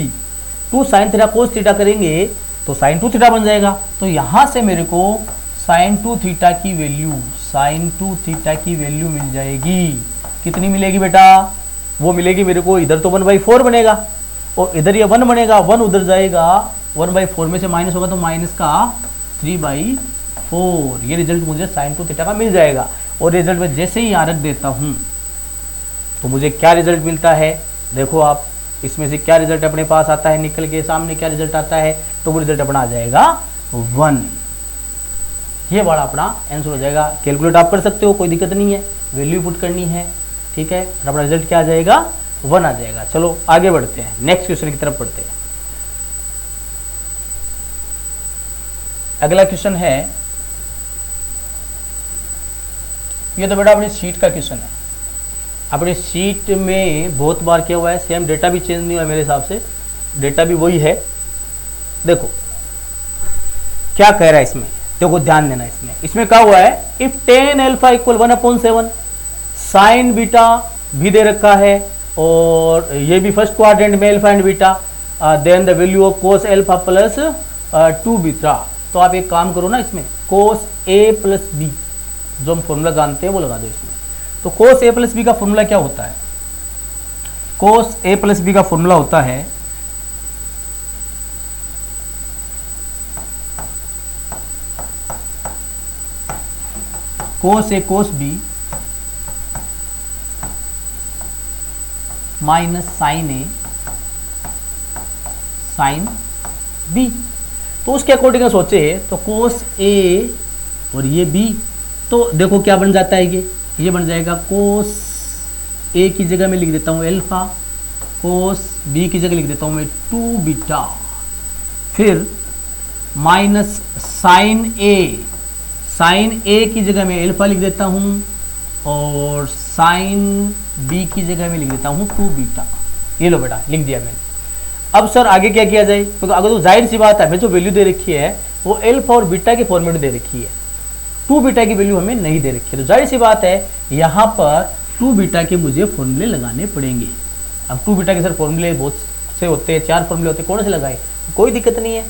2 sine theta cos theta करेंगे तो साइन 2 थीटा बन जाएगा। तो यहाँ से मेरे को साइन 2 थीटा की वैल्यू, साइन 2 थीटा की वैल्यू मिल जाएगी। कितनी मिलेगी बेटा, वो मिलेगी मेरे को, इधर तो 1/4 बनेगा और इधर ये 1 बनेगा, 1 उधर जाएगा, 1/4 में से माइनस होगा तो माइनस का 3/4। ये रिजल्ट मुझे साइन 2 थीटा का मिल जाएगा। और रिजल्ट में जैसे ही यहाँ रख देता हूँ तो मुझे क्या रिजल्ट मिलता है, देखो आप इसमें से क्या रिजल्ट अपने पास आता है निकल के सामने, क्या रिजल्ट आता है, तो वो रिजल्ट अपना आ जाएगा 1। ये बड़ा अपना आंसर हो जाएगा। कैलकुलेट आप कर सकते हो, कोई दिक्कत नहीं है, वैल्यू पुट करनी है, ठीक है, और अपना रिजल्ट क्या आ जाएगा, 1 आ जाएगा। चलो आगे बढ़ते हैं, नेक्स्ट क्वेश्चन की तरफ बढ़ते हैं। अगला क्वेश्चन है, ये तो बेटा अपनी शीट का क्वेश्चन है। अपनी शीट में बहुत बार क्या हुआ है, सेम डेटा भी चेंज नहीं हुआ मेरे हिसाब से, डेटा भी वही है। देखो क्या कह रहा है इसमें, देखो ध्यान देना इसमें क्या हुआ है, if tan alpha equal 1/7 sine beta भी दे रखा है और ये भी फर्स्ट क्वाड्रेंट में alpha and beta, then the value of cos alpha plus 2 beta. तो आप एक काम करो ना, इसमें कोस ए प्लस बी जो हम फॉर्मूला जानते हैं वो लगा दो इसमें। तो कोस ए प्लस बी का फॉर्मूला क्या होता है? कोस ए प्लस बी का फॉर्मूला होता है कोस ए कोस बी माइनस साइन ए साइन बी। तो उसके अकॉर्डिंग सोचे तो कोस ए और ये बी, तो देखो क्या बन जाता है, ये बन जाएगा कोस ए की जगह मैं लिख देता हूँ एल्फा, कोस बी की जगह लिख देता हूँ मैं 2 बीटा, फिर माइनस साइन ए की जगह मैं एल्फा लिख देता हूँ और साइन बी की जगह में लिख देता हूँ 2 बीटा। ये लो बेटा लिख दिया मैंने। अब सर आगे क्या किया जाए? तो अगर तो जाहिर सी बात है हमें जो वैल्यू दे रखी है वो एल्फा और बीटा के फॉर्मेट दे रखी है, 2 बीटा की वैल्यू हमें नहीं दे रखी है। तो जाहिर सी बात है यहाँ पर 2 बीटा के मुझे फॉर्मूले लगाने पड़ेंगे। अब 2 बीटा के सर फॉर्मूले बहुत से होते हैं, 4 फॉर्मूले होते हैं, कौन से लगाए? कोई दिक्कत नहीं है।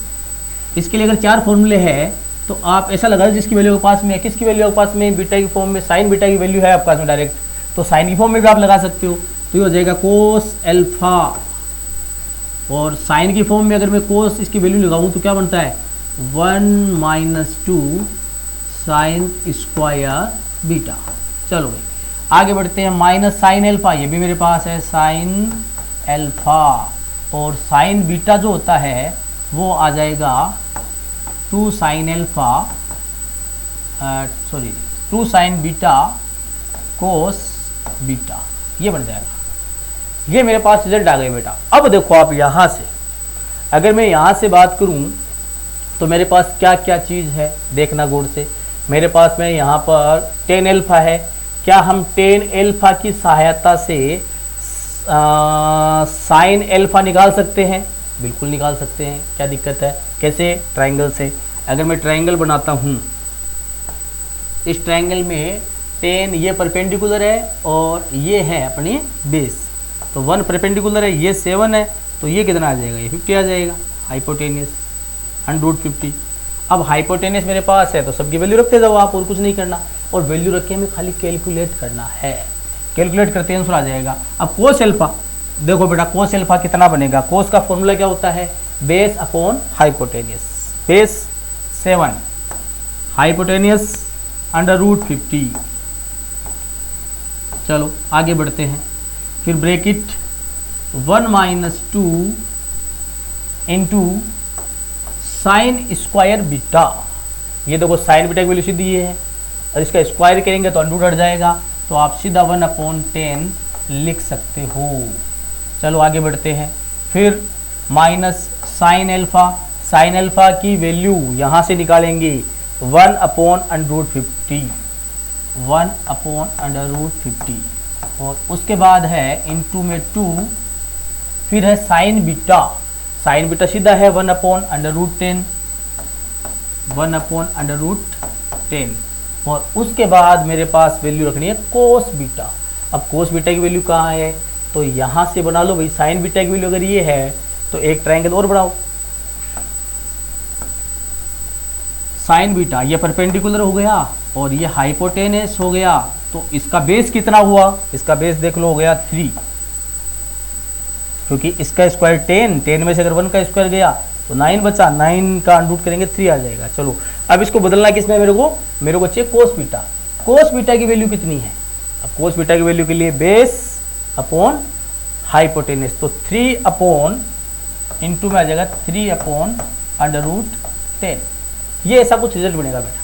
इसके लिए अगर 4 फॉर्मूले हैं तो आप ऐसा लगा जिसकी वैल्यू के पास में है, किसकी वैल्यू के पास में? बीटा की फॉर्म में साइन बीटा की वैल्यू है आपके पास में डायरेक्ट, तो साइन की फॉर्म में भी आप लगा सकते हो। तो ये हो जाएगा कोस एल्फा, और साइन की फॉर्म में अगर मैं कोस इसकी वैल्यू लगाऊं तो क्या बनता है? 1 माइनस 2 साइन स्क्वायर बीटा। चलो भाई आगे बढ़ते हैं। माइनस साइन एल्फा, ये भी मेरे पास है साइन एल्फा, और साइन बीटा जो होता है वो आ जाएगा 2 sine alpha, sorry 2 sign beta cos beta, ये बन जाएगा। ये मेरे पास रिजल्ट आ गए बेटा। अब देखो आप यहाँ से, अगर मैं यहाँ से बात करूँ तो मेरे पास क्या क्या चीज़ है देखना गौर से। मेरे पास में यहाँ पर 10 एल्फा है। क्या हम 10 एल्फा की सहायता से साइन एल्फा निकाल सकते हैं? बिल्कुल निकाल सकते हैं, क्या दिक्कत है? कैसे? ट्रायंगल से। अगर मैं ट्रायंगल बनाता हूँ, इस ट्रायंगल में 10 ये परपेंडिकुलर है और ये है अपनी बेस, तो 1 परपेंडिकुलर है, ये 7 है, तो ये कितना आ जाएगा? ये 50 आ जाएगा। हाइपोटेनियस 150। अब हाइपोटेनियस मेरे पास है तो सबकी वैल्यू रखते जाओ आप, और कुछ नहीं करना, और वैल्यू रख के हमें खाली कैलकुलेट करना है। कैलकुलेट करते हैं आंसर आ जाएगा। अब कोस एल्फा देखो बेटा, कोस एल्फा कितना बनेगा? कोस का फॉर्मूला क्या होता है? Base upon hypotenuse. Base 7, hypotenuse √50। चलो आगे बढ़ते हैं। फिर bracket 1 minus 2 into sine square beta. ये देखो साइन बीटा की वैल्यू सीधी ये है, और इसका स्क्वायर करेंगे तो अंडर रूट हट जाएगा, तो आप सीधा 1/10 लिख सकते हो। चलो आगे बढ़ते हैं। फिर minus sine alpha, sine alpha की वैल्यू यहाँ से निकालेंगे 1/√50, 1/√50, और उसके बाद है इंटू में 2, फिर है साइन बीटा। साइन बीटा सीधा है 1/√10, 1/√10, और उसके बाद मेरे पास वैल्यू रखनी है कोस बीटा। अब कोस बीटा की वैल्यू कहाँ है? तो यहाँ से बना लो भाई। साइन बीटा की वैल्यू अगर ये है तो एक ट्रायंगल और बनाओ। साइन बीटा ये परपेंडिकुलर हो गया और ये हाइपोटेनस हो गया, तो इसका बेस कितना हुआ? इसका बेस देख लो, हो गया 3, क्योंकि इसका स्क्वायर 10 में से अगर 1 का स्क्वायर गया तो 9 बचा, 9 का अंडर रूट करेंगे 3 आ जाएगा। चलो अब इसको बदलना किसमें? मेरे को चाहिए कोस बीटा। कोस बीटा की वैल्यू कितनी है? अब कोस बीटा की वैल्यू के लिए बेस अपॉन हाइपोटेनस, तो 3 इंटू में आ जाएगा 3/√10। ये ऐसा कुछ रिजल्ट बनेगा बेटा।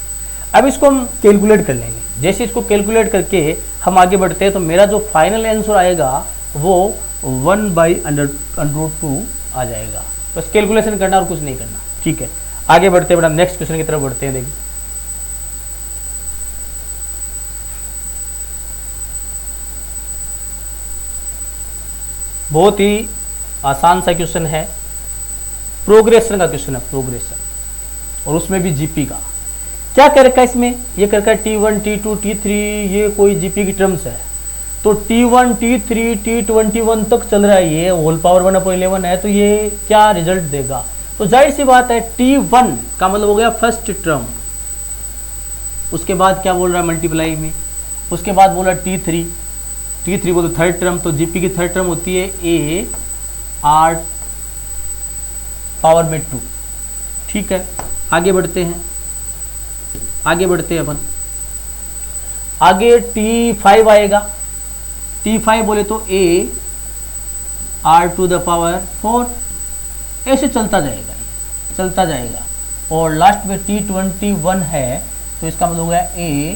अब इसको हम कैलकुलेट कर लेंगे। जैसे इसको कैलकुलेट करके हम आगे बढ़ते हैं तो मेरा जो फाइनल आंसर आएगा वो 1/√2 आ जाएगा। बस कैलकुलेशन करना और कुछ नहीं करना, ठीक है। आगे बढ़ते हैं बेटा, नेक्स्ट क्वेश्चन की तरफ बढ़ते हैं। देखिए बहुत ही आसान सा क्वेश्चन है, प्रोग्रेशन का क्वेश्चन है, प्रोग्रेशन, और उसमें भी जीपी का। क्या कर रखा है इसमें? ये कर रखा है T1, T2, T3, ये कोई जीपी की टर्म्स है। तो T1 T3 T21 तक चल रहा है, ये होल पावर 1/11 है, तो ये क्या रिजल्ट देगा? तो जाहिर सी बात है T1 का मतलब हो गया फर्स्ट टर्म, उसके बाद क्या बोल रहा है मल्टीप्लाई में, उसके बाद बोला T3 बोलते थर्ड टर्म, तो जीपी की थर्ड टर्म होती है A R पावर में 2। ठीक है, आगे बढ़ते हैं अपन। आगे T5 आएगा, T5 बोले तो A R to the power 4, ऐसे चलता जाएगा। और लास्ट में T21 है, तो इसका मतलब हो गया A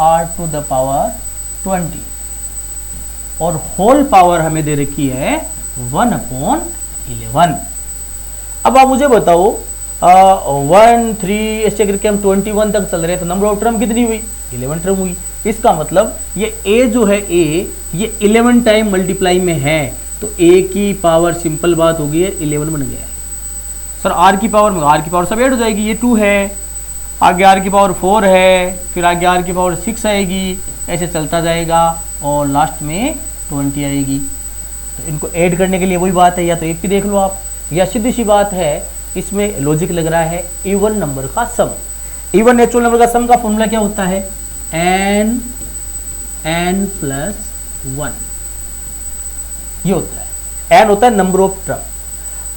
R to the power 20, और होल पावर हमें दे रखी है 1/11। अब आप मुझे बताओ 1 3 ऐसे करके हम 21 तक चल रहे हैं, तो नंबर ऑफ टर्म कितनी हुई? 11 टर्म हुई। इसका मतलब ये A जो है ये 11 टाइम मल्टीप्लाई में है, तो A की पावर सिंपल बात होगी 11 बन गया है। सर R की पावर सब ऐड हो जाएगी, ये 2 है, आगे R की पावर 4 है, फिर आगे R की पावर 6 आएगी, ऐसे चलता जाएगा और लास्ट में 20 आएगी। तो इनको ऐड करने के लिए वही बात है, या तो एक भी देख लो आप, या सीधी सी बात है, इसमें लॉजिक लग रहा है इवन नंबर का सम। इवन नेचुरल नंबर का सम का फॉर्मूला क्या होता है? n + 1, ये होता है। n होता है नंबर ऑफ टर्म।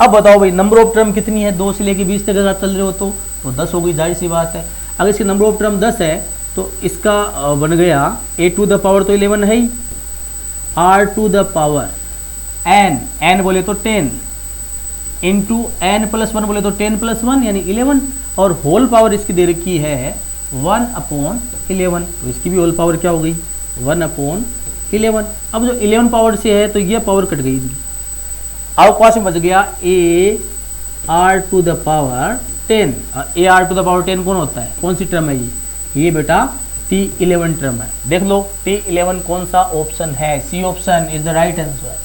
अब बताओ भाई नंबर ऑफ टर्म कितनी है? 2 से लेके 20 तक अगर आप चल रहे हो तो 10 हो गई, जाहिर सी बात है। अगर इसकी नंबर ऑफ टर्म 10 है तो इसका बन गया a टू द पावर तो 11 है ही, r to the power n बोले तो 10 इंटू n + 1 बोले तो 10 + 1 यानी 11, और होल पावर इसकी दे रखी है 1/11, तो इसकी भी होल पावर क्या हो गई? 1/11। अब जो 11 पावर से है तो ये पावर कट गई, अब पास में बच गया a r to the power 10। a r to the power 10 कौन होता है? कौन सी टर्म है ये बेटा T11 टर्म है। देख लो T11 कौन सा ऑप्शन है? C option is the right answer.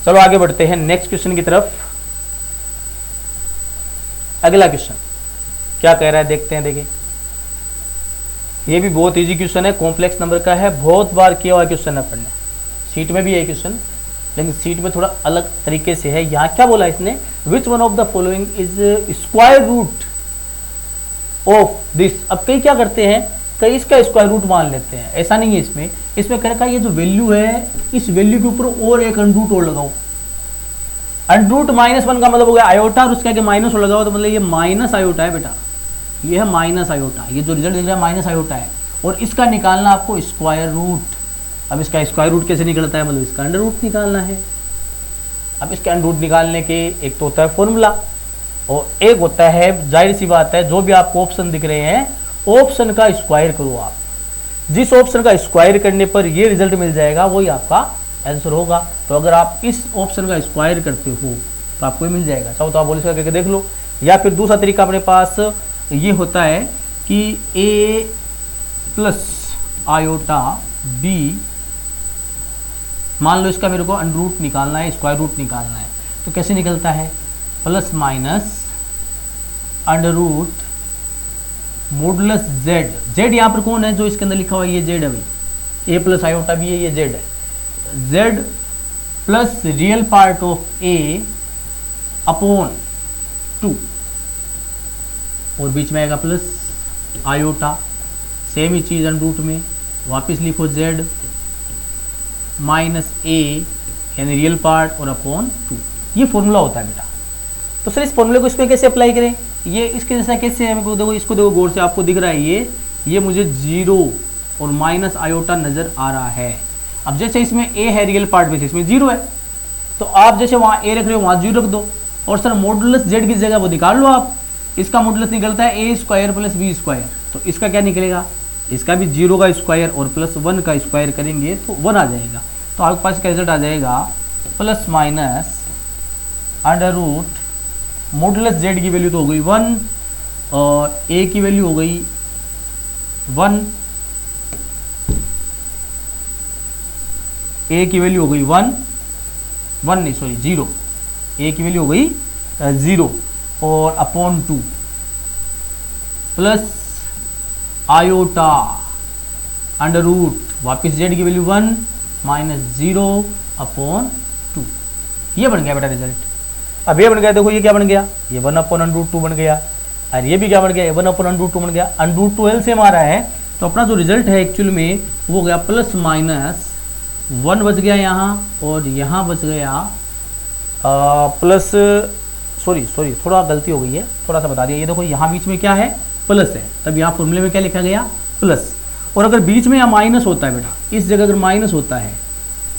चलो आगे बढ़ते हैं नेक्स्ट क्वेश्चन की तरफ। अगला क्वेश्चन क्या कह रहा है देखते हैं। देखिए ये भी बहुत इजी क्वेश्चन है, कॉम्प्लेक्स नंबर का है, बहुत बार किया हुआ क्वेश्चन है पढ़ने, सीट में भी है क्वेश्चन, लेकिन सीट में थोड़ा अलग तरीके से है। यहाँ क्या बोला इसने? Which one of the following is square root of this. अब कई क्या करते हैं, कई इसका स्क्वायर रूट मान लेते हैं, ऐसा नहीं है इसमें कह रखा है ये जो वैल्यू है इस वैल्यू के ऊपर और एक अंडर रूट और लगाओ। अंडर रूट -1 का मतलब हो गया आयोटा, और उसके आगे माइनस और लगाओ तो मतलब ये माइनस आयोटा है बेटा, ये है माइनस आयोटा, ये जो रिजल्ट दिख रहा है माइनस आयोटा है, और इसका निकालना आपको स्क्वायर रूट। अब इसका स्क्वायर रूट कैसे निकलता है? मतलब इसका अंडर रूट निकालना है। अब इसका अंडर रूट निकालने के एक तो होता है फॉर्मूला, और एक होता है जाहिर सी बात है जो भी आपको ऑप्शन दिख रहे हैं ऑप्शन का स्क्वायर करो आप, जिस ऑप्शन का स्क्वायर करने पर ये रिजल्ट मिल जाएगा वही आपका आंसर होगा। तो अगर आप इस ऑप्शन का स्क्वायर करते हो तो आपको मिल जाएगा। चाहो तो आप बोल इसका करके देख लो, या फिर दूसरा तरीका अपने पास ये होता है कि a प्लस आयोटा b, मान लो इसका मेरे को अंडर रूट निकालना है, स्क्वायर रूट निकालना है, तो कैसे निकलता है? Plus minus under root modulus z। z यहाँ पर कौन है जो इसके अंदर लिखा हुआ है? ये z है भाई, a प्लस आयोटा भी है, ये z है। z plus real part of a upon 2, और बीच में आएगा प्लस आयोटा, सेम ही चीज़ अंडर रूट में वापस लिखो z माइनस a यानी रियल पार्ट और अपॉन 2, ये फॉर्मूला होता है बेटा। तो सर इस फॉर्मूले को इसमें कैसे अप्लाई करें? ये इसके जैसा कैसे है? मेरे को देखो, इसको देखो गौर से, आपको दिख रहा है ये मुझे 0 और माइनस आयोटा नज़र आ रहा है। अब जैसे इसमें a है रियल पार्ट में, इसमें 0 है, तो आप जैसे वहाँ a रख रहे हो वहाँ 0 रख दो, और सर मॉडुलस z की जगह वो निकाल लो आप। इसका मॉडुलस निकलता है a square plus b square, तो इसका क्या निकलेगा? इसका भी 0 का स्क्वायर और प्लस 1 का स्क्वायर करेंगे तो 1 आ जाएगा। तो आपके पास का रिजल्ट आ जाएगा plus minus under root modulus z की वैल्यू तो हो गई 1 और a की वैल्यू हो गई 1, a की वैल्यू हो गई 1 नहीं सॉरी 0, a की वैल्यू हो गई 0 और upon 2 plus iota under root वापिस जेड की वैल्यू 1 माइनस 0/2। ये बन गया बेटा रिजल्ट। अब ये बन गया, देखो ये क्या बन गया, ये 1/√2 बन गया, और ये भी क्या बन गया, ये 1/√2 बन गया। √2 एलसीएम आ रहा है, तो अपना जो रिजल्ट है एक्चुअल में वो गया प्लस माइनस 1 बच गया यहाँ, और यहाँ बच गया प्लस, सॉरी थोड़ा गलती हो गई है, थोड़ा सा बता दिया। ये देखो यहाँ बीच में क्या है, प्लस है, तब यहाँ फॉर्मूले में क्या लिखा गया, प्लस। और अगर बीच में यहाँ माइनस होता है बेटा, इस जगह अगर माइनस होता है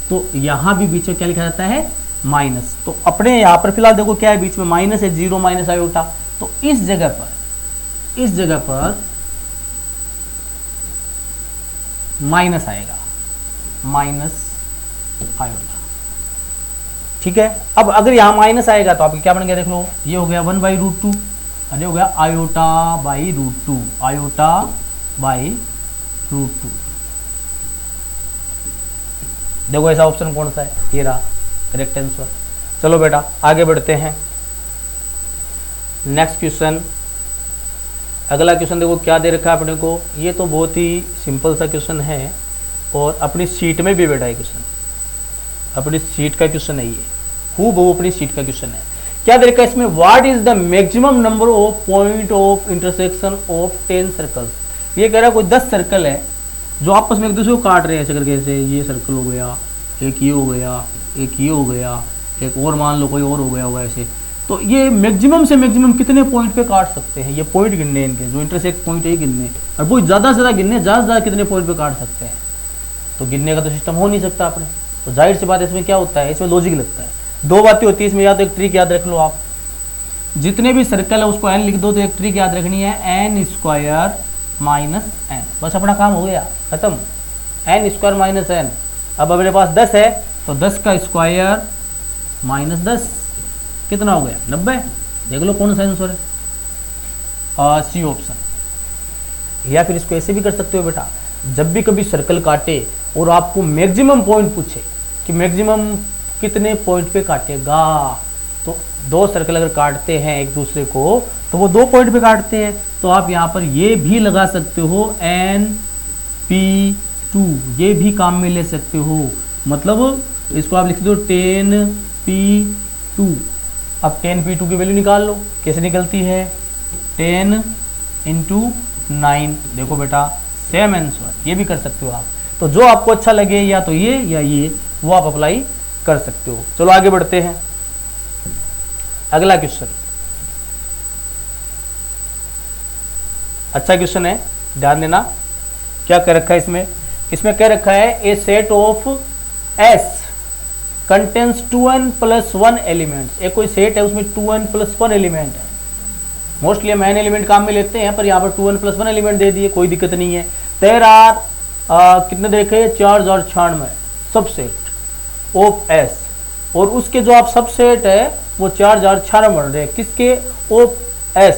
तो यहाँ भी बीच में क्या लिखा जाता है, माइनस। तो अपने यहाँ पर फिलहाल देखो क्या है, बीच में माइनस है, 0 माइनस आयोटा, तो इस जगह पर माइनस आएगा, माइनस आयोटा, ठीक है। अब अगर यहाँ माइनस आएगा तो आपके क्या बन गया, देख लो, ये हो गया 1/√2, और ये हो गया आयोटा/√2, आयोटा/√2। देखो ऐसा ऑप्शन कौन सा है, ये रहा करेक्ट आंसर। चलो बेटा आगे बढ़ते हैं, नेक्स्ट क्वेश्चन। अगला क्वेश्चन देखो क्या दे रखा है अपने को, ये तो बहुत ही सिंपल सा क्वेश्चन है, और अपनी शीट में भी बेटा है क्वेश्चन, अपनी शीट का क्वेश्चन है ये, हूबहू अपनी शीट का क्वेश्चन है। क्या दे रखा है इसमें, what is the maximum number of point of intersection of 10 circles. ये कह रहा है कोई 10 सर्कल है जो आपस में एक दूसरे को काट रहे हैं ऐसे करके, ऐसे ये सर्कल हो गया, एक ये हो गया, एक ये हो गया, एक और मान लो कोई और हो गया होगा ऐसे। तो ये मैक्सिमम से मैक्सिमम कितने पॉइंट पे काट सकते हैं, ये पॉइंट गिनने इनके, जो इंटरसेक्ट पॉइंट है ये गिनने, और वो ज़्यादा से ज़्यादा गिनने, ज़्यादा से ज़्यादा कितने पॉइंट पे काट सकते हैं। तो गिनने का तो सिस्टम हो नहीं सकता अपने, तो जाहिर सी बात है इसमें क्या होता है, इसमें लॉजिक लगता है। दो बातें होती है इसमें, या तो एक ट्रिक याद रख लो आप, जितने भी सर्कल है उसको n लिख दो, तो एक ट्रिक याद रखनी है n² - n, बस अपना काम हो गया खत्म, n² - n। अब मेरे पास 10 है तो 10 का स्क्वायर माइनस 10 कितना हो गया, 90। देख लो कौन सा आंसर है, सी ऑप्शन। या फिर इसको ऐसे भी कर सकते हो बेटा, जब भी कभी सर्कल काटे और आपको मैक्सिमम पॉइंट पूछे कि मैक्सिमम कितने पॉइंट पे काटेगा, तो दो सर्कल अगर काटते हैं एक दूसरे को तो वो 2 पॉइंट पे काटते हैं, तो आप यहाँ पर ये भी लगा सकते हो NP2, ये भी काम में ले सकते हो, मतलब इसको आप लिख दो 10P2। अब 10P2 की वैल्यू निकाल लो, कैसे निकलती है, 10 × 9। देखो बेटा सेम आंसर, ये भी कर सकते हो आप। तो जो आपको अच्छा लगे, या तो ये या ये, वो आप अप्लाई कर सकते हो। चलो आगे बढ़ते हैं, अगला क्वेश्चन अच्छा क्वेश्चन है, ध्यान देना। क्या कर रखा है इसमें कह रखा है A set of S contains 2n + 1 elements. एक कोई सेट है उसमें 2n + 1 एलिमेंट है, मोस्टली हम n एलिमेंट काम में लेते हैं, पर यहाँ पर 2n + 1 एलिमेंट दे दिए, कोई दिक्कत नहीं है। देयर आर कितने देखे, 4096 सबसेट ऑफ S, और उसके जो आप सबसेट है वो 4096 बन रहे हैं, किसके, of S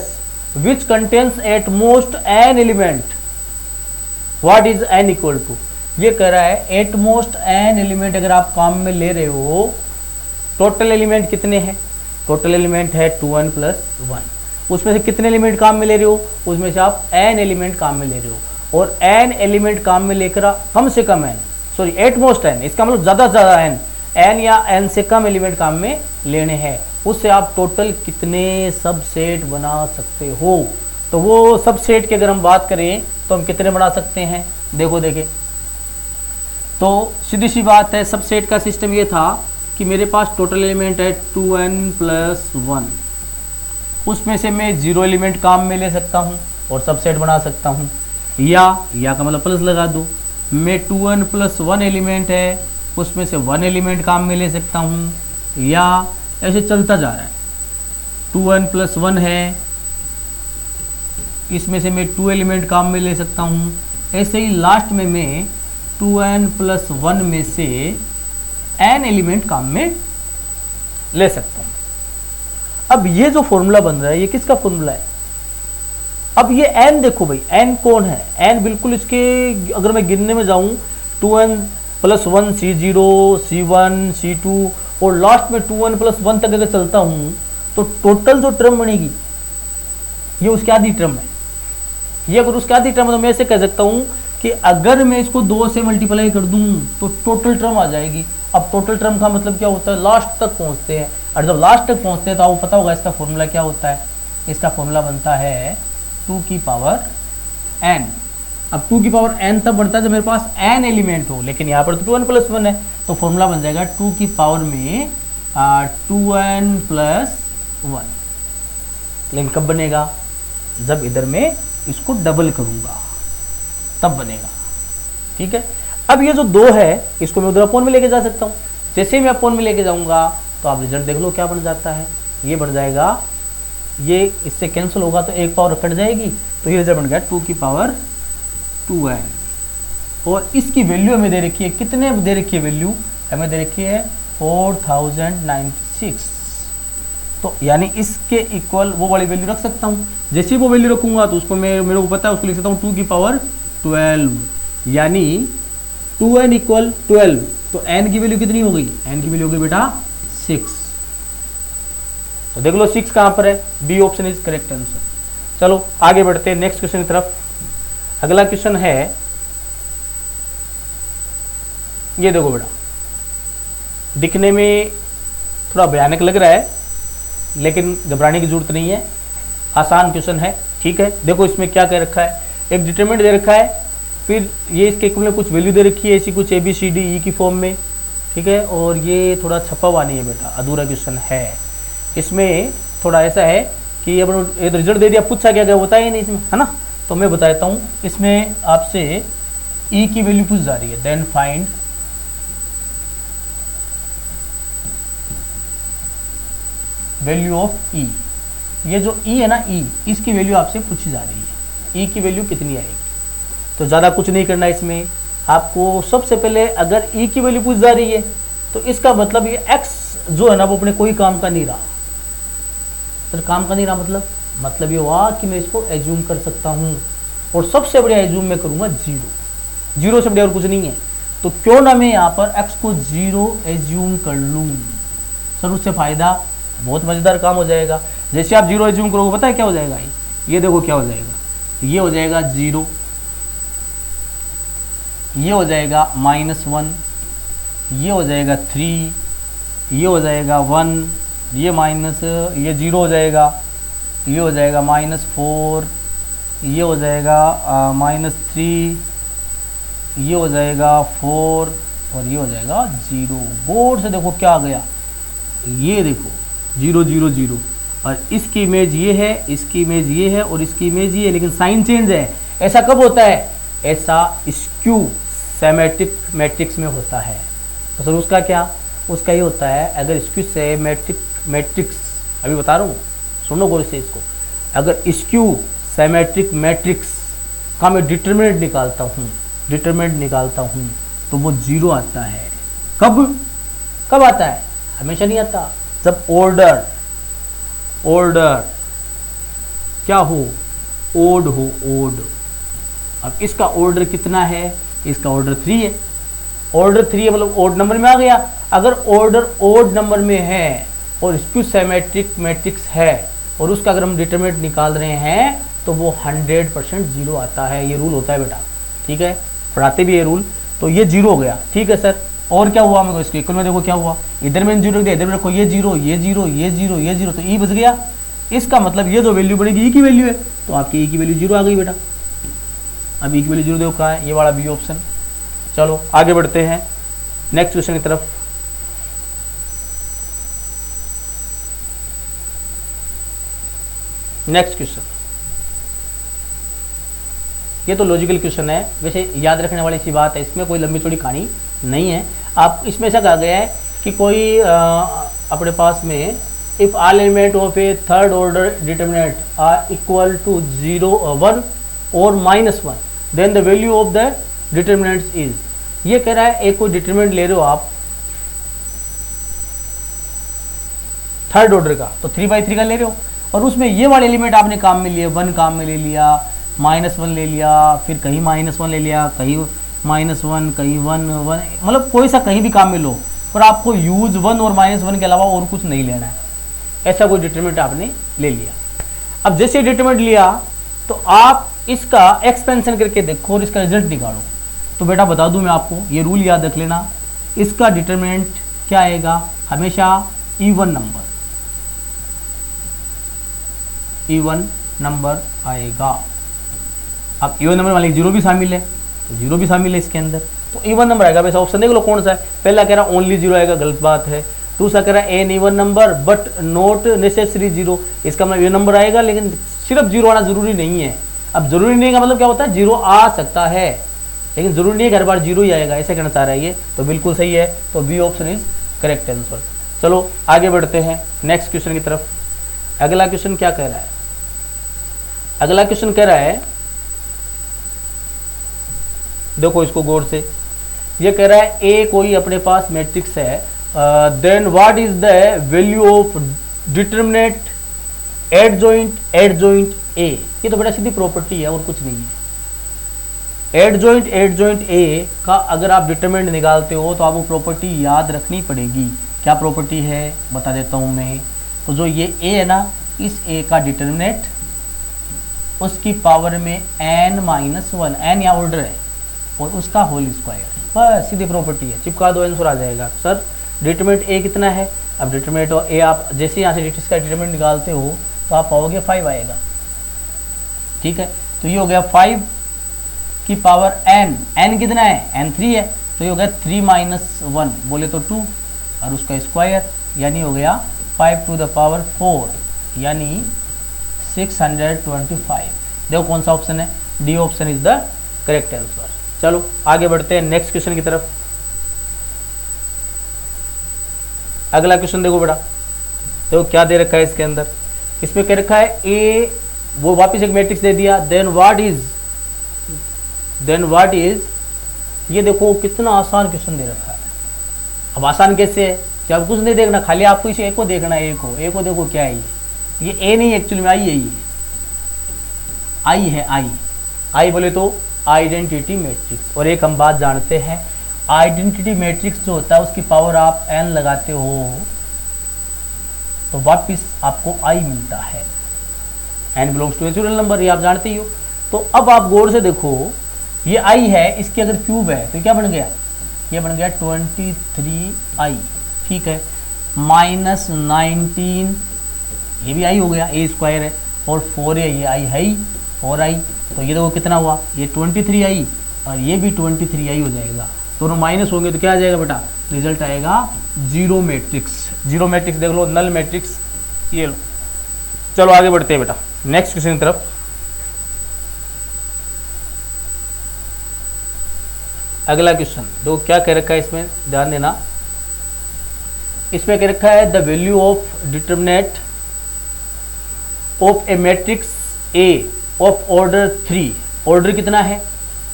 which contains at most n element. What is n equal to, ये कह रहा है एट मोस्ट n एलिमेंट अगर आप काम में ले रहे हो, टोटल एलिमेंट कितने हैं, टोटल एलिमेंट है 2n + 1, उसमें से कितने एलिमेंट काम में ले रहे हो, उसमें से आप n एलिमेंट काम में ले रहे हो, और n एलिमेंट काम में लेकर कम से कम n, sorry eight most n, इसका मतलब ज़्यादा से ज़्यादा n या n से कम एलिमेंट काम में लेने हैं, उससे आप टोटल कितने सबसेट बना सकते हो। तो वो सबसेट की अगर हम बात करें तो हम कितने बना सकते हैं, देखो देखें, तो सीधी सी बात है, सबसेट का सिस्टम ये था कि मेरे पास टोटल एलिमेंट है 2n + 1, उसमें से मैं 0 एलिमेंट काम में ले सकता हूँ और सबसेट बना सकता हूँ, या का मतलब प्लस लगा दो, मैं 2n + 1 एलिमेंट है उसमें से 1 एलिमेंट काम में ले सकता हूँ, या ऐसे चलता जा रहा है, 2n + 1 है, इसमें से मैं 2 एलिमेंट काम में ले सकता हूँ, ऐसे ही लास्ट में मैं 2n + 1 में से n एलिमेंट काम में ले सकता हूँ। अब ये जो फॉर्मूला बन रहा है ये किसका फॉर्मूला है, अब ये n देखो भाई, n कौन है, n बिल्कुल इसके अगर मैं गिनने में जाऊँ 2n + 1 C0 C1 C2 और लास्ट में 2n + 1 तक अगर चलता हूँ तो टोटल जो टर्म बनेगी ये उसकी आधी टर्म है। ये अगर उसकी आधी टर्म है तो मैं ऐसे कह सकता हूँ कि अगर मैं इसको 2 से मल्टीप्लाई कर दूं तो टोटल टर्म आ जाएगी। अब टोटल टर्म का मतलब क्या होता है, लास्ट तक पहुंचते हैं, और जब लास्ट तक पहुंचते हैं तो आपको पता होगा इसका फॉर्मूला क्या होता है। इसका फॉर्मूला बनता है 2 की पावर n। अब 2 की पावर n तब बनता है जब मेरे पास n एलिमेंट हो, लेकिन यहाँ पर तो 2n + 1 है, तो फॉर्मूला बन जाएगा 2 की पावर में 2n + 1। लेकिन कब बनेगा, जब इधर में इसको डबल करूंगा तब बनेगा। ठीक है, अब ये जो 2 है इसको मैं उधर अपोन में लेके जा सकता हूँ। जैसे ही मैं अपोन में लेके जाऊंगा तो आप रिजल्ट देख लो क्या बन जाता है। ये बन जाएगा, ये इससे कैंसिल होगा तो एक पावर कट जाएगी, तो ये रिजल्ट बन गया 2 की पावर 2n। और इसकी वैल्यू हमें दे रखी है, कितने दे रखी है वैल्यू, हमें दे रखी है 4096। तो यानी इसके इक्वल वो वाली वैल्यू रख सकता हूँ। जैसे ही वो वैल्यू रखूंगा तो उसको मेरे को पता है, उसको लिख सकता हूँ 2 की पावर 12, यानी 2n = 12। तो n की वैल्यू कितनी हो गई, n की वैल्यू हो गई बेटा 6। तो देख लो 6 कहाँ पर है, B option is correct answer. चलो आगे बढ़ते हैं नेक्स्ट क्वेश्चन की तरफ। अगला क्वेश्चन है, ये देखो बेटा, दिखने में थोड़ा भयानक लग रहा है लेकिन घबराने की जरूरत नहीं है, आसान क्वेश्चन है। ठीक है, देखो इसमें क्या कह रखा है, एक डिटरमिनेंट दे रखा है, फिर ये इसके इक्वल कुछ वैल्यू दे रखी है ऐसी कुछ ABCDE की फॉर्म में। ठीक है, और ये थोड़ा छपा हुआ नहीं है बेटा, अधूरा क्वेश्चन है। इसमें थोड़ा ऐसा है कि ये रिजल्ट दे दिया, पूछा क्या होता है नहीं इसमें, है ना। तो मैं बताता हूँ, इसमें आपसे E की वैल्यू पूछ जा रही है, then find value of E। ये जो E है ना, E, इसकी वैल्यू आपसे पूछी जा रही है, E की वैल्यू कितनी आएगी। तो ज़्यादा कुछ नहीं करना इसमें आपको। सबसे पहले अगर E की वैल्यू पूछ जा रही है तो इसका मतलब ये X जो है ना वो अपने कोई काम का नहीं रहा। फिर काम का नहीं रहा मतलब ये हुआ कि मैं इसको एज्यूम कर सकता हूँ, और सबसे बढ़िया एज्यूम मैं करूँगा 0। 0 से बढ़िया और कुछ नहीं है। तो क्यों ना मैं यहाँ पर X को 0 एज्यूम कर लूँ, सर उससे फ़ायदा बहुत मज़ेदार काम हो जाएगा। जैसे आप 0 एज्यूम करोगे पता है क्या हो जाएगा, ये देखो क्या हो जाएगा, ये हो जाएगा 0, ये हो जाएगा -1, ये हो जाएगा 3, ये हो जाएगा 1, ये ये 0 हो जाएगा, ये हो जाएगा -4, ये हो जाएगा -3, ये हो जाएगा 4, और ये हो जाएगा 0। बोर्ड से देखो क्या आ गया, ये देखो 0 0 0, और इसकी इमेज ये है, इसकी इमेज ये है, और इसकी इमेज ये है, लेकिन साइन चेंज है। ऐसा कब होता है, ऐसा स्क्यू सिमेट्रिक मैट्रिक्स में होता है। तो सर उसका क्या, उसका ये होता है, अगर स्क्यू सिमेट्रिक मैट्रिक्स, अभी बता रहा हूँ सुनो गौर से इसको, अगर स्क्यू सिमेट्रिक मैट्रिक्स का मैं डिटरमिनेंट निकालता हूँ तो वो 0 आता है। कब आता है, हमेशा नहीं आता, जब ऑर्डर क्या हो, ओड हो, ओड। अब इसका ऑर्डर कितना है, इसका ऑर्डर 3 है, ऑर्डर 3 है मतलब ओड नंबर में आ गया। अगर ऑर्डर ओड नंबर में है और स्क्यू सिमेट्रिक मैट्रिक्स है और उसका अगर हम डिटरमिनेंट निकाल रहे हैं तो वो 100% 0 आता है। ये रूल होता है बेटा, ठीक है, पढ़ाते भी ये रूल। तो ये 0 हो गया, ठीक है सर। और क्या हुआ, मेरे को इसको इक्वल में देखो क्या हुआ, इधर में 0 दिया, इधर में रखो ये 0 ये 0 ये 0 ये 0, तो ई बच गया। इसका मतलब ये जो वैल्यू बनेगी ई की वैल्यू है, तो आपकी ई की वैल्यू 0 आ गई बेटा। अब ई की वैल्यू 0 देखो कहाँ है, ये वाला बी ऑप्शन। चलो आगे बढ़ते हैं नेक्स्ट क्वेश्चन की तरफ। नेक्स्ट क्वेश्चन, ये तो लॉजिकल क्वेश्चन है, वैसे याद रखने वाली सी बात है, इसमें कोई लंबी चौड़ी कहानी नहीं है। आप इसमें ऐसा कहा गया है कि कोई अपने पास में if all element of a third order determinant are equal to 0 1 और -1 then the value of the determinants is. ये कह रहा है एक कोई डिटरमिनेंट ले रहे हो आप थर्ड ऑर्डर का, तो 3/3 का ले रहे हो, और उसमें ये वाले एलिमेंट आपने काम में लिए, 1 काम में ले लिया, -1 ले लिया, फिर कहीं -1 ले लिया, कहीं -1 कहीं 1 1, मतलब कोई सा कहीं भी काम में लो, पर आपको यूज 1 और -1 के अलावा और कुछ नहीं लेना है। ऐसा कोई डिटरमिनेंट आपने ले लिया। अब जैसे डिटरमिनेंट लिया तो आप इसका एक्सपेंशन करके देखो और इसका रिजल्ट निकालो। तो बेटा बता दूं मैं आपको, ये रूल याद रख लेना, इसका डिटरमिनेंट क्या आएगा, हमेशा इवन नंबर आएगा। अब इवन नंबर वाले जीरो भी शामिल है, तो जीरो भी शामिल है इसके अंदर, तो इवन नंबर आएगा। वैसा ऑप्शन देख लो कौन सा है, पहला कह रहा ओनली जीरो आएगा, गलत बात है। दूसरा कह रहा है an even number but not necessary zero, इसका मतलब इवन नंबर आएगा लेकिन सिर्फ जीरो आना जरूरी नहीं है। अब जरूरी नहीं का मतलब क्या होता है, जीरो आ सकता है लेकिन जरूरी नहीं है हर बार जीरो ही आएगा, ऐसे कहना चाह रहा है ये, तो बिल्कुल सही है। तो B option is correct answer. चलो आगे बढ़ते हैं नेक्स्ट क्वेश्चन की तरफ। अगला क्वेश्चन क्या कह रहा है, अगला क्वेश्चन कह रहा है, देखो इसको गौर से, ये कह रहा है ए कोई अपने पास मैट्रिक्स है, then what is the value of determinant adjoint A. ये तो बड़ा सीधी प्रॉपर्टी है और कुछ नहीं है। एडजॉइंट ए का अगर आप डिटरमिनेंट निकालते हो तो आपको प्रॉपर्टी याद रखनी पड़ेगी। क्या प्रॉपर्टी है बता देता हूं मैं। तो जो ये ए है ना, इस ए का डिटरमिनेंट उसकी पावर में n-1, n या ऑर्डर है, और उसका होल स्क्वायर, बस सीधी प्रॉपर्टी है, चिपका दो आंसर आ जाएगा। सर डिटरमिनेंट ए कितना है, अब डिटरमिनेंट ए आप जैसे यहाँ से इसका डिटरमिनेंट निकालते हो तो आप पाओगे 5 आएगा, ठीक है। तो ये हो गया 5 की पावर n कितना है, n3 है, तो ये हो गया 3-1 बोले तो 2 और उसका स्क्वायर, यानी हो गया 5 टू द पावर 4 यानी 625। देखो कौन सा ऑप्शन है, D option is the correct answer. चलो आगे बढ़ते हैं नेक्स्ट क्वेश्चन की तरफ। अगला क्वेश्चन देखो बेटा, देखो क्या दे रखा है इसके अंदर, इसमें कह रखा है ए, वो वापस एक मैट्रिक्स दे दिया, देन व्हाट इज, ये देखो कितना आसान क्वेश्चन दे रखा है। अब आसान कैसे है, जब कुछ नहीं देखना, खाली आपको इसे ए को देखना है, ए को देखो क्या है ये ए नहीं एक्चुअली में आई है, ये आई है, आई बोले तो आइडेंटिटी मैट्रिक्स। और एक हम बात जानते हैं, आइडेंटिटी मैट्रिक्स जो होता है उसकी पावर आप n लगाते हो तो वापिस आपको i मिलता है, n belongs to natural number, ये आप जानते ही हो। तो अब आप गौर से देखो, ये i है, इसकी अगर क्यूब है तो क्या बन गया, ये बन गया 23i, ठीक है, -19 ये भी i हो गया, a स्क्वायर है, और 4 है, ये i है ही 4i, तो ये देखो कितना हुआ, ये 23i और ये भी 23i हो जाएगा, दोनों माइनस होंगे तो क्या आ जाएगा बेटा, रिजल्ट आएगा जीरो मैट्रिक्स। जीरो मैट्रिक्स देख लो, नल मैट्रिक्स, ये लो। चलो आगे बढ़ते हैं बेटा नेक्स्ट क्वेश्चन की तरफ। अगला क्वेश्चन दो क्या कह रखा है, इसमें ध्यान देना, इसमें कह रखा है the value of determinant of A matrix A of order 3, order कितना है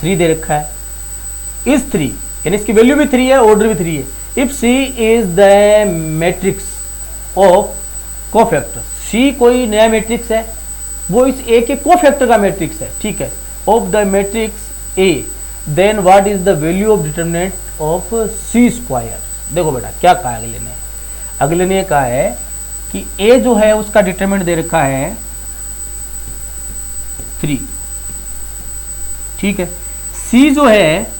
3 दे रखा है, इज 3 यानी इसकी वैल्यू भी 3 है, ऑर्डर भी 3 है। If C is the matrix of cofactor, C कोई नया मैट्रिक्स है, वो इस ए के कोफैक्टर का मैट्रिक्स है, ठीक है, of the matrix A, then what is the value of determinant of C square. देखो बेटा क्या कहा अगले ने कहा है कि ए जो है उसका डिटरमिनेंट दे रखा है 3, ठीक है, सी जो है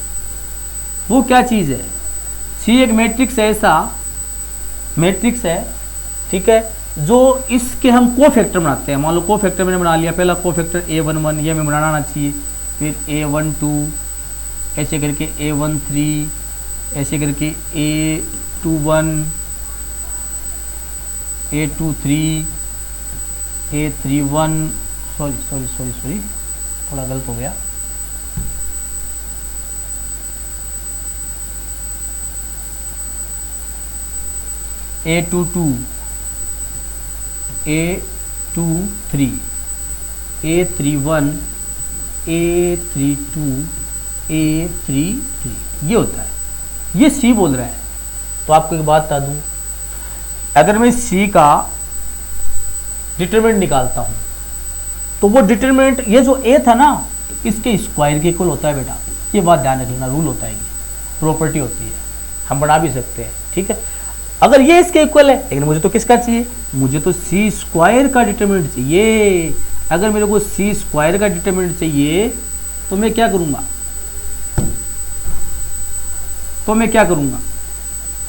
वो क्या चीज है, सी एक मैट्रिक्स है, ऐसा मैट्रिक्स है, ठीक है, जो इसके हम कोफैक्टर बनाते हैं। मान लो कोफैक्टर मैंने बना लिया, पहला कोफैक्टर a11 ये हमें बनाना चाहिए, फिर a12 ऐसे करके a13 ऐसे करके a21 a23 a31, सॉरी थोड़ा गलत हो गया, a22 a23 a31 a32 a33 ये होता है, ये सी बोल रहा है। तो आपको एक बात बता दूं, अगर मैं सी का डिटरमिनेंट निकालता हूं तो वो डिटरमिनेंट ये जो ए था ना इसके स्क्वायर के इक्वल होता है बेटा, ये बात ध्यान रखना, रूल होता है, ये प्रॉपर्टी होती है, हम बना भी सकते हैं, ठीक है। अगर ये इसके इक्वल है, लेकिन मुझे तो किसका चाहिए, मुझे तो सी स्क्वायर का डिटरमिनेंट चाहिए। अगर मेरे को सी स्क्वायर का डिटरमिनेंट चाहिए तो मैं क्या करूँगा,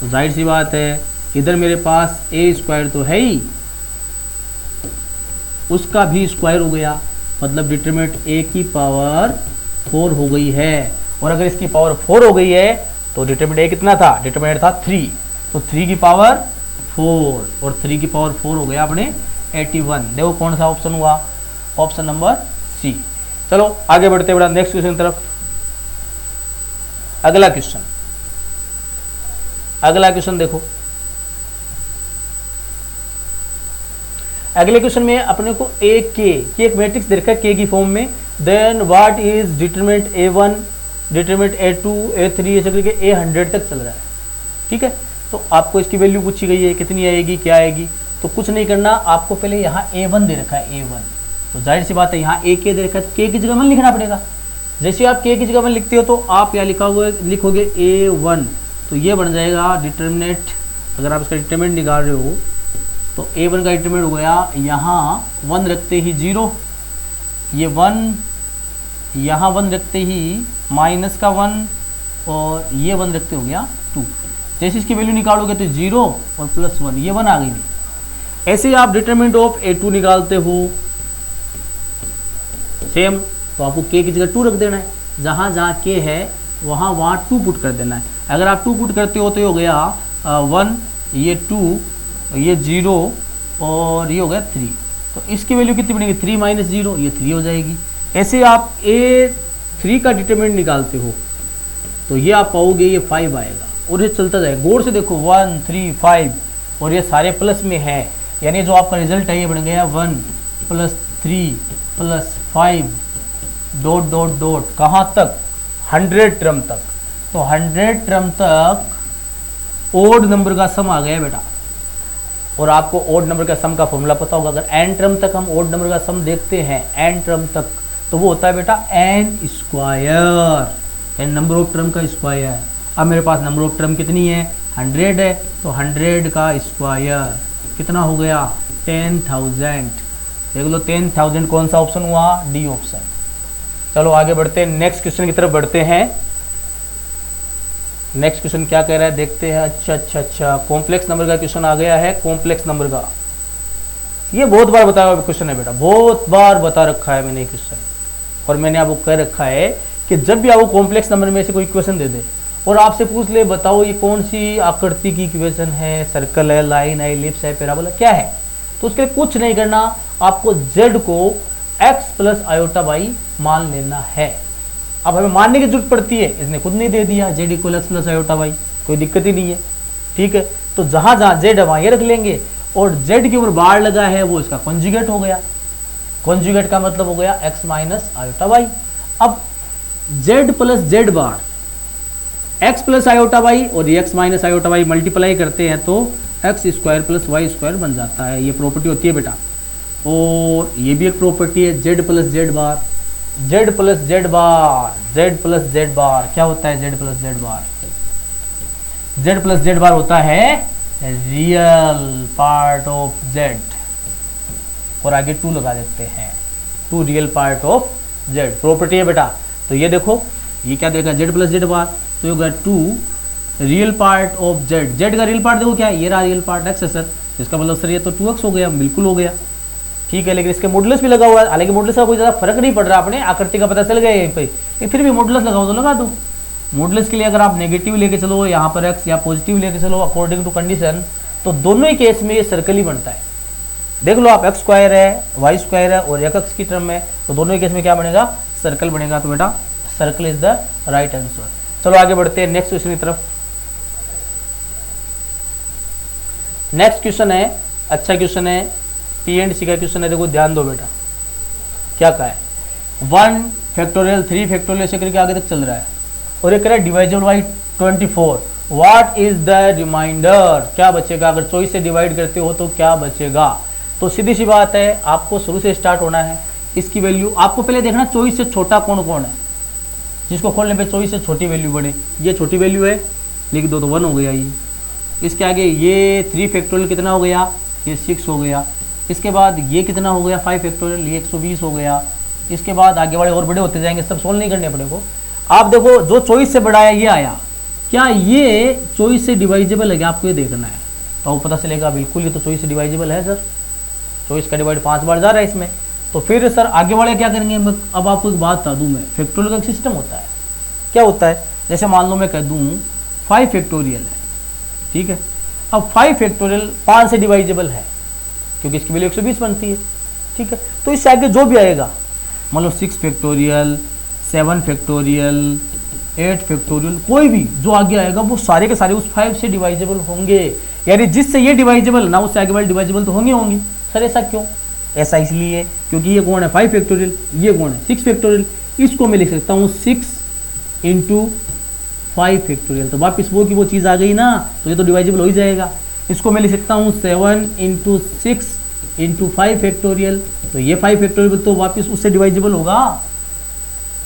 तो जाहिर सी बात है इधर मेरे पास ए स्क्वायर तो है ही, उसका भी स्क्वायर हो गया, मतलब डिटरमिनेंट ए की पावर 4 हो गई है। और अगर इसकी पावर 4 हो गई है तो डिटरमिनेंट ए कितना था, डिटरमिनेंट था 3, तो 3 की पावर 4 और 3 की पावर 4 हो गया अपने 81। देखो कौन सा ऑप्शन हुआ, ऑप्शन नंबर सी। चलो आगे बढ़ते बढ़ा नेक्स्ट क्वेश्चन की तरफ। अगला क्वेश्चन देखो। अगले क्वेश्चन में अपने को ए के एक मैट्रिक्स दे रखा है के की फॉर्म में, then what is determinant A1, determinant A2, A3 ऐसे करके A100 तक चल रहा है। ठीक है, तो आपको इसकी वैल्यू पूछी गई है कितनी आएगी, क्या आएगी, तो कुछ नहीं करना, आपको पहले यहाँ A1 दे रखा है A1, तो जाहिर सी बात है यहाँ ए के दे रखा है तो के की जगह 1 लिखना पड़ेगा। जैसे आप के की जगह 1 लिखते हो तो आप यहाँ लिखोगे A1, तो ये बन जाएगा डिटरमिनेंट, अगर आप इसका डिटरमिनेंट निकाल रहे हो तो A1 का डिटरमिनेंट हो गया यहाँ 1 रखते ही 0, ये 1, यहाँ 1 रखते ही माइनस का 1 और ये 1 रखते हो गया 2। जैसे इसकी वैल्यू निकालोगे तो 0 और +1, ये 1 आ गई। ऐसे आप डिटरमिनेंट ऑफ A2 निकालते हो सेम, तो आपको के की जगह 2 रख देना है, जहाँ जहाँ के है वहाँ 2 पुट कर देना है। अगर आप 2 पुट करते हो तो ये हो गया 1, ये 2, ये 0 और ये हो गया 3, तो इसकी वैल्यू कितनी बनेगी, 3 - 0, ये 3 हो जाएगी। ऐसे आप A3 का डिटरमिनेंट निकालते हो तो ये आप पाओगे ये 5 आएगा और ये चलता जाएगा। गौर से देखो 1, 3, 5 और ये सारे प्लस में है, यानी जो आपका रिजल्ट है ये बन गया 1 + 3 + 5 ... कहाँ तक, 100 टर्म तक। तो 100 टर्म तक ओड नंबर का सम आ गया बेटा। और आपको ओड नंबर का सम का फॉर्मूला पता होगा, अगर n टर्म तक हम ओड नंबर का सम देखते हैं n टर्म तक तो वो होता है बेटा n square, n number of term का स्क्वायर। अब मेरे पास नंबर ऑफ टर्म कितनी है, 100 है, तो 100 का स्क्वायर कितना हो गया, 10,000। देख लो 10,000 कौन सा ऑप्शन हुआ, डी ऑप्शन। चलो आगे बढ़ते हैं, नेक्स्ट क्वेश्चन की तरफ बढ़ते हैं। नेक्स्ट क्वेश्चन क्या कह रहा है देखते हैं। अच्छा, कॉम्प्लेक्स नंबर का क्वेश्चन आ गया है। कॉम्प्लेक्स नंबर का ये बहुत बार बताया हुआ क्वेश्चन है बेटा, बहुत बार बता रखा है मैंने क्वेश्चन, और मैंने आपको कह रखा है कि जब भी आपको कॉम्प्लेक्स नंबर में से कोई क्वेश्चन दे दे और आपसे पूछ ले बताओ ये कौन सी आकृति की इक्वेशन है, सर्कल है, लाइन है, इलिप्स है, पैराबोला क्या है, तो उसके लिए कुछ नहीं करना, आपको z को x + i/y मान लेना है। अब हमें मानने की जरूरत पड़ती है, इसने खुद नहीं दे दिया z = x + i/y, कोई दिक्कत ही नहीं है। ठीक है, तो जहाँ जहाँ z है वहाँ ये रख लेंगे, और z के ऊपर बार लगा है वो इसका कॉन्जुगेट हो गया। कॉन्जुगेट का मतलब हो गया x - i/y। अब z + z बार x + i/y और x - i/y मल्टीप्लाई करते हैं तो x² + y² बन जाता है। ये प्रॉपर्टी होती है बेटा। और ये भी एक प्रॉपर्टी है z + z बार, z + z बार, z + z बार क्या होता है, z + z बार, z + z बार होता है रियल पार्ट ऑफ z, और आगे 2 लगा देते हैं, 2 real part of z property है बेटा। तो ये देखो ये क्या देगा, z + z बार, तो ये होगा 2 real part of z। z का रियल पार्ट देखो क्या है, ये रहा रियल पार्ट x है सर, तो इसका मतलब सर ये तो 2x हो गया, बिल्कुल हो गया। ठीक है, लेकिन इसके मॉडुलस भी लगा हुआ है, हालांकि मॉडुलस का कोई ज़्यादा फर्क नहीं पड़ रहा, अपने आकृति का पता चल गया यहीं पे, फिर भी मॉडुलस लगाओ तो लगा दो। मॉडुलस के लिए अगर आप नेगेटिव लेके चलो यहाँ पर x या पॉजिटिव लेके चलो अकॉर्डिंग टू कंडीशन, तो दोनों ही केस में ये सर्कल ही बनता है। देख लो आप x² है, y² है और x की टर्म में, तो दोनों ही केस में क्या बनेगा, सर्कल बनेगा। तो बेटा circle is the right answer. चलो आगे बढ़ते हैं नेक्स्ट क्वेश्चन की तरफ। नेक्स्ट क्वेश्चन है, अच्छा क्वेश्चन है, P&C का क्वेश्चन है। देखो ध्यान दो बेटा, क्या कहा है, 1 फैक्टोरियल 3 फैक्टोरियल ऐसे करके आगे तक चल रहा है, और ये कह रहा है divisible by 24, what is the remainder, क्या बचेगा, अगर 24 से डिवाइड करते हो तो क्या बचेगा। तो सीधी सी बात है, आपको शुरू से स्टार्ट होना है। इसकी वैल्यू आपको पहले देखना 24 से छोटा कौन कौन है, जिसको खोलने पे 24 से छोटी वैल्यू बने। ये छोटी वैल्यू है, लिख दो तो 1 हो गया। ये इसके आगे ये 3 फैक्टोरियल कितना हो गया, ये 6 हो गया। इसके बाद ये कितना हो गया 5 फैक्टोरियल, ये 120 हो गया। इसके बाद आगे वाले और बड़े होते जाएंगे, सब सोल्व नहीं करने अपने को। आप देखो जो चॉइस से बड़ा है ये आया, क्या ये चॉइस से डिवाइजेबल है क्या, आपको ये देखना है। तो आपको पता चलेगा बिल्कुल ये तो चॉइस से डिवाइजेबल है सर, चॉइस का डिवाइड 5 बार जा रहा है इसमें। तो फिर सर आगे वाले क्या करेंगे, अब आपको एक बात बता दूँ मैं, फैक्टोरियल का एक सिस्टम होता है। क्या होता है, जैसे मान लो मैं कह दूँ 5 फैक्टोरियल है, ठीक है। अब 5 फैक्टोरियल 5 से डिवाइजेबल है क्योंकि इसकी वैल्यू 120 बनती है, ठीक है। तो इससे आगे जो भी आएगा, मतलब 6 फैक्टोरियल, 7 फैक्टोरियल, 8 फैक्टोरियल, कोई भी जो आगे आएगा वो सारे के सारे उस 5 से डिवाइजेबल होंगे। यानी जिससे ये डिवाइजेबल ना उससे आगे वाले डिवाइजेबल तो होंगे होंगे। सर ऐसा क्यों, ऐसा इसलिए क्योंकि ये कौन है 5 फैक्टोरियल, ये कौन है 6 फैक्टोरियल। इसको मैं लिख सकता हूँ 6 × 5 फैक्टोरियल, तो वापिस वो की वो चीज़ आ गई ना, तो ये तो डिवाइजेबल हो ही जाएगा। इसको मैं लिख सकता हूँ 7 × 6 × 5 फैक्टोरियल, तो ये 5 फैक्टोरियल तो वापस उससे डिवाइजेबल होगा।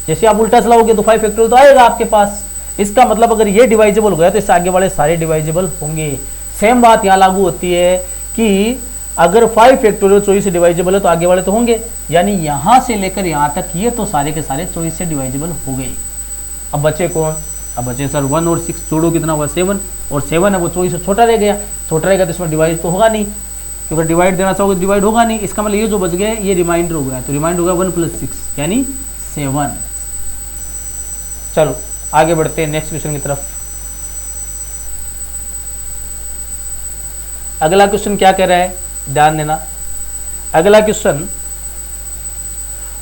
जैसे आप उल्टा चलाओगे तो 5 फैक्टोरियल तो आएगा आपके पास। इसका मतलब अगर ये डिवाइजेबल हो गया तो इससे आगे वाले सारे डिवाइजेबल होंगे। सेम बात यहाँ लागू होती है कि अगर 5 फैक्टोरियल चॉइस से डिवाइजेबल है तो आगे वाले तो होंगे, यानी यहाँ से लेकर यहाँ तक ये तो सारे के सारे चॉइस से डिवाइजेबल हो गए। अब बचे कौन, अब बचे सर 1 और 6, जोड़ो कितना हुआ 7, और 7 है वो चॉइस से छोटा रह गया, छोटा रहेगा तो इसमें डिवाइड तो होगा नहीं, क्योंकि डिवाइड देना चाहोगे तो डिवाइड होगा नहीं। इसका मतलब ये जो बच गया ये रिमाइंडर हो गया, तो रिमाइंडर हो गया 1 + 6 यानी 7। चलो आगे बढ़ते हैं नेक्स्ट क्वेश्चन की तरफ। अगला क्वेश्चन क्या कह रहा है, ध्यान देना। अगला question,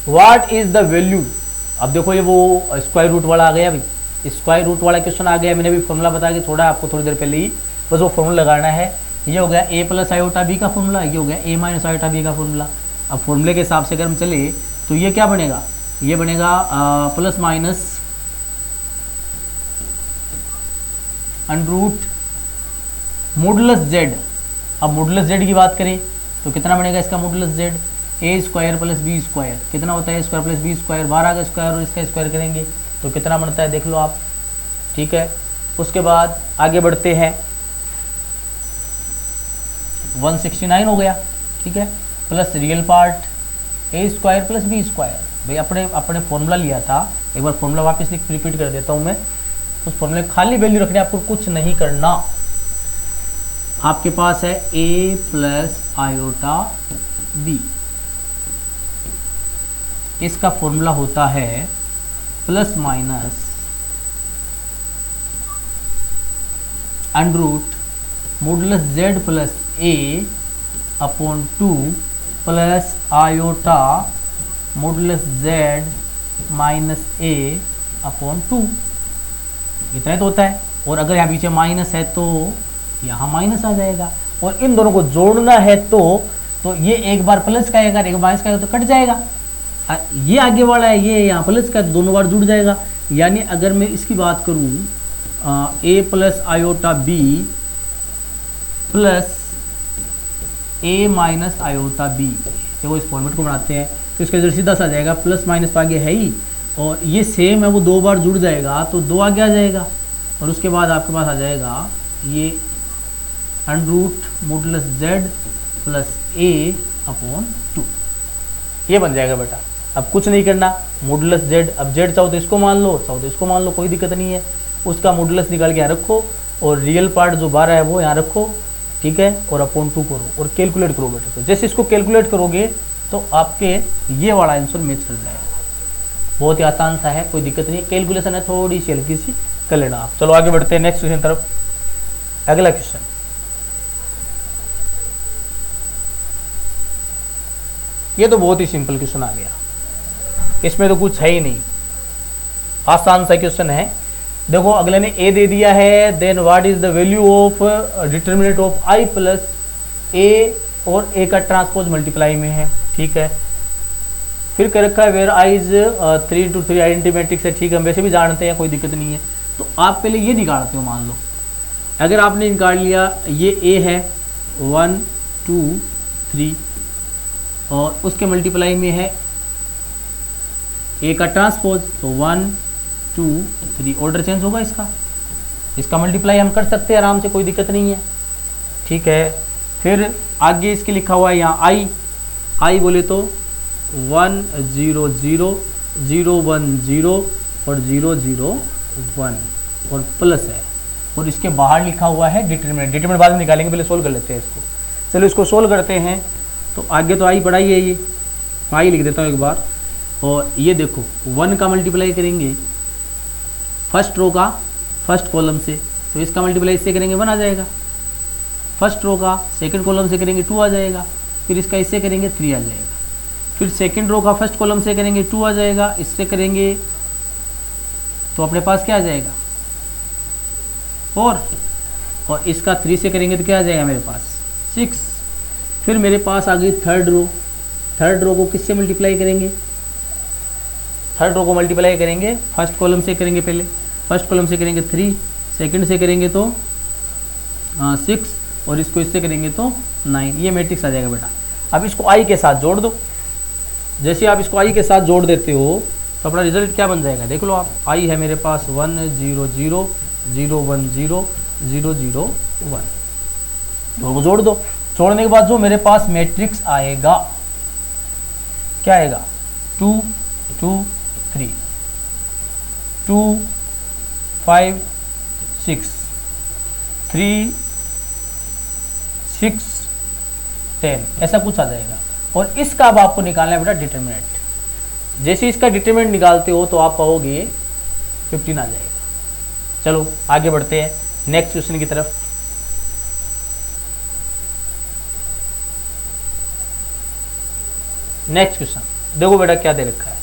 what is the value. अब देखो ये वो स्क्वायर रूट वाला आ गया भाई, स्क्वायर रूट वाला क्वेश्चन आ गया। मैंने भी फॉर्मूला बता के छोड़ा आपको थोड़ी देर पहले ही, बस वो फॉर्मूला लगाना है। ये हो गया a + i/b का फॉर्मूला, ये हो गया a - i/b का फॉर्मूला। अब फॉर्मूले के हिसाब से अगर हम चले तो ये क्या बनेगा, ये बनेगा प्लस माइनस √ मॉडुलस z। अब मॉडुलस z की बात करें तो कितना बनेगा इसका मॉडुलस z, a² + b²। कितना होता है a² + b², 12 का स्क्वायर और इसका स्क्वायर करेंगे तो कितना बनता है देख लो आप, ठीक है। उसके बाद आगे बढ़ते हैं, 169 हो गया, ठीक है, plus real part a² + b²। भाई अपने फॉर्मूला लिया था, एक बार फॉर्मूला वापस रिपीट कर देता हूँ मैं। उस फॉर्मूले खाली वैल्यू रखनी, आपको कुछ नहीं करना। आपके पास है a + i/b, इसका फॉर्मूला होता है plus minus √ modulus z + a/2 plus iota modulus z - a/2, इतना तो होता है। और अगर यहाँ पीछे माइनस है तो यहाँ माइनस आ जाएगा, और इन दोनों को जोड़ना है तो ये एक बार प्लस का आएगा, एक बार माइनस का आएगा तो कट जाएगा। ये आगे वाला है, ये यहाँ प्लस का, दोनों बार जुड़ जाएगा। यानी अगर मैं इसकी बात करूँ a + i/b plus a - i/b, देखो इस फॉर्मेट को बनाते हैं तो इसका रिजल्ट सीधा सा आ जाएगा, प्लस माइनस तो आगे है ही, और ये सेम है वो 2 बार जुड़ जाएगा तो 2 आगे आ जाएगा, और उसके बाद आपके पास आ जाएगा ये √ मॉडुलस z + a/2, ये बन जाएगा बेटा। अब कुछ नहीं करना, मॉडुलस z, अब z चाहो तो इसको मान लो, चाहो तो इसको मान लो, कोई दिक्कत नहीं है। उसका मॉडुलस निकाल के यहाँ रखो, और रियल पार्ट जो 12 है वो यहाँ रखो, ठीक है, और /2 करो और कैलकुलेट करो बेटा। तो जैसे इसको कैलकुलेट करोगे तो आपके ये वाला आंसर मैच कर जाएगा। बहुत ही आसान सा है, कोई दिक्कत नहीं है, कैलकुलेशन है थोड़ी सी हल्की सी, कर लेना आप। चलो आगे बढ़ते हैं नेक्स्ट क्वेश्चन तरफ। अगला क्वेश्चन, ये तो बहुत ही सिंपल क्वेश्चन आ गया, इसमें तो कुछ है ही नहीं, आसान सा क्वेश्चन है। देखो अगले ने a दे दिया है, then what is the value of determinant of i + a, और a का ट्रांसपोज मल्टीप्लाई में है, ठीक है। फिर कर रखा है where i is 3 × 3 identity matrix है, ठीक है, हम वैसे भी जानते हैं, कोई दिक्कत नहीं है। तो आप पहले ये निकालते हो, मान लो अगर आपने निकाल लिया, ये a है 1 2 3, और उसके मल्टीप्लाई में है a का ट्रांसपोज, तो 1 2 3, ऑर्डर चेंज होगा इसका मल्टीप्लाई हम कर सकते हैं आराम से, कोई दिक्कत नहीं है, ठीक है। फिर आगे इसके लिखा हुआ है यहाँ आई बोले तो 1 0 0 0 1 0 और 0 0 1 और प्लस है, और इसके बाहर लिखा हुआ है डिटरमिनेंट बाद में निकालेंगे, पहले सोल्व कर लेते हैं इसको। चलो इसको सोल्व करते हैं। तो आगे तो आई पढ़ाई है, ये आई लिख देता हूँ एक बार। और ये देखो 1 का मल्टीप्लाई करेंगे फर्स्ट रो का फर्स्ट कॉलम से, तो इसका मल्टीप्लाई इससे करेंगे 1 आ जाएगा। फर्स्ट रो का सेकंड कॉलम से करेंगे 2 आ जाएगा। फिर इसका इससे करेंगे 3 आ जाएगा। फिर सेकंड रो का फर्स्ट कॉलम से करेंगे 2 आ जाएगा, इससे करेंगे तो अपने पास क्या आ जाएगा 4, और इसका 3 से करेंगे तो क्या आ जाएगा मेरे पास 6। फिर मेरे पास आ गई थर्ड रो को किससे मल्टीप्लाई करेंगे, थर्ड रो को मल्टीप्लाई करेंगे फर्स्ट कॉलम से करेंगे, पहले फर्स्ट कॉलम से करेंगे 3, सेकंड से करेंगे तो 6, और इसको इससे करेंगे तो 9। ये मैट्रिक्स आ जाएगा बेटा। अब इसको आई के साथ जोड़ दो। जैसे आप इसको आई के साथ जोड़ देते हो तो अपना रिजल्ट क्या बन जाएगा, देख लो आप। आई है मेरे पास 1 0 0 0 1 0 0 0 1, दोनों जोड़ दो। जोड़ने के बाद जो मेरे पास मैट्रिक्स आएगा क्या आएगा 2 2 3 2 5 6 3 6 10 ऐसा कुछ आ जाएगा। और इसका अब आपको निकालना है बेटा डिटरमिनेंट। जैसे इसका डिटरमिनेंट निकालते हो तो आप पाओगे 15 आ जाएगा। चलो आगे बढ़ते हैं नेक्स्ट क्वेश्चन की तरफ। नेक्स्ट क्वेश्चन देखो बेटा क्या दे रखा है,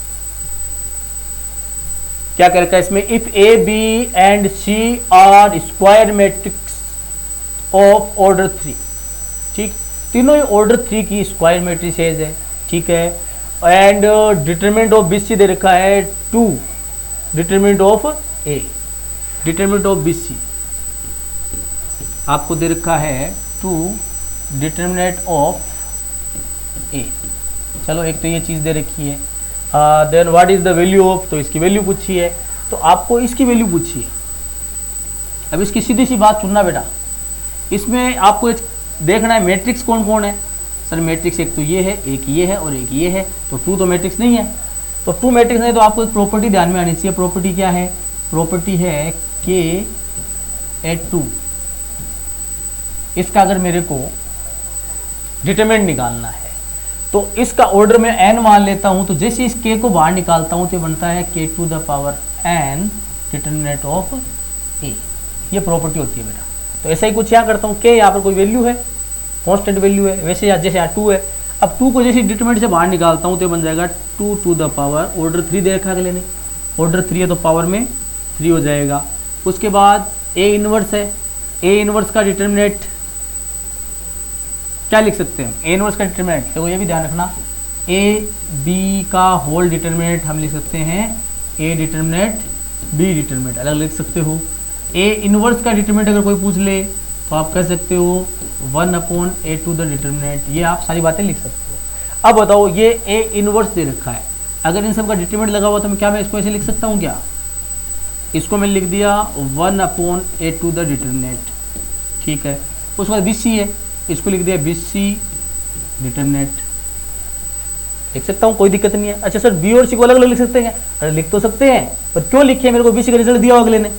क्या कह रखा है इसमें। If A B and C are square matrix of order 3, ठीक, तीनों ही ऑर्डर 3 की स्क्वायर मैट्रिसेज है, ठीक है। And determinant of B C दे रखा है 2, determinant of A, determinant of B C आपको दे रखा है 2, डिटरमिनेंट ऑफ ए। चलो एक तो ये चीज़ दे रखी है। Then what is the value of, तो इसकी वैल्यू पूछी है, तो आपको इसकी वैल्यू पूछी है। अब इसकी सीधी सी बात सुनना बेटा, इसमें आपको देखना है मैट्रिक्स कौन कौन है। सर मैट्रिक्स एक तो ये है, एक ये है और एक ये है, तो 2 तो मैट्रिक्स नहीं है। तो 2 मैट्रिक्स नहीं तो आपको एक प्रॉपर्टी ध्यान में आनी चाहिए। प्रॉपर्टी क्या है, प्रॉपर्टी है के एट 2। इसका अगर मेरे को डिटरमिनेंट निकालना है तो इसका ऑर्डर में n मान लेता हूं, तो जैसे इस k को बाहर निकालता हूं तो बनता है k to the power n determinant of a। ये प्रॉपर्टी होती है बेटा। तो ऐसा ही कुछ यहाँ करता हूँ, k यहाँ पर कोई वैल्यू है, कांस्टेंट वैल्यू है, वैसे जैसे यहाँ 2 है। अब 2 को जैसे डिटरमिनेंट से बाहर निकालता हूँ तो बन जाएगा 2 टू द पावर ऑर्डर 3 दे रखा अगले ने, ऑर्डर 3 है तो पावर में 3 हो जाएगा। उसके बाद a इनवर्स है, a इनवर्स का डिटरमिनेंट क्या लिख सकते हैं, ए इनवर्स का डिटरमिनेंट देखो, ये भी ध्यान रखना, ए बी का होल डिटरमिनेंट हम लिख सकते हैं ए डिटरमिनेंट बी डिटरमिनेंट, अलग लिख सकते हो। ए इनवर्स का डिटरमिनेंट अगर कोई पूछ ले तो आप कह सकते हो 1/a टू द डिटरमिनेंट। ये आप सारी बातें लिख सकते हो। अब बताओ ये ए इनवर्स दे रखा है, अगर इन सब का डिटरमिनेंट लगा हुआ तो मैं इसको ऐसे लिख सकता हूँ क्या, इसको मैं लिख दिया 1/a टू द डिटरमिनेंट, ठीक है। उसके बाद बी सी है, इसको लिख दिया बी सी डिटरमिनेंट, लिख सकता हूँ, कोई दिक्कत नहीं है। अच्छा सर बी और सी को अलग अलग लिख सकते हैं, अरे लिख तो सकते हैं, पर क्यों लिखे, मेरे को बी सी का रिजल्ट दिया हो अगले ने,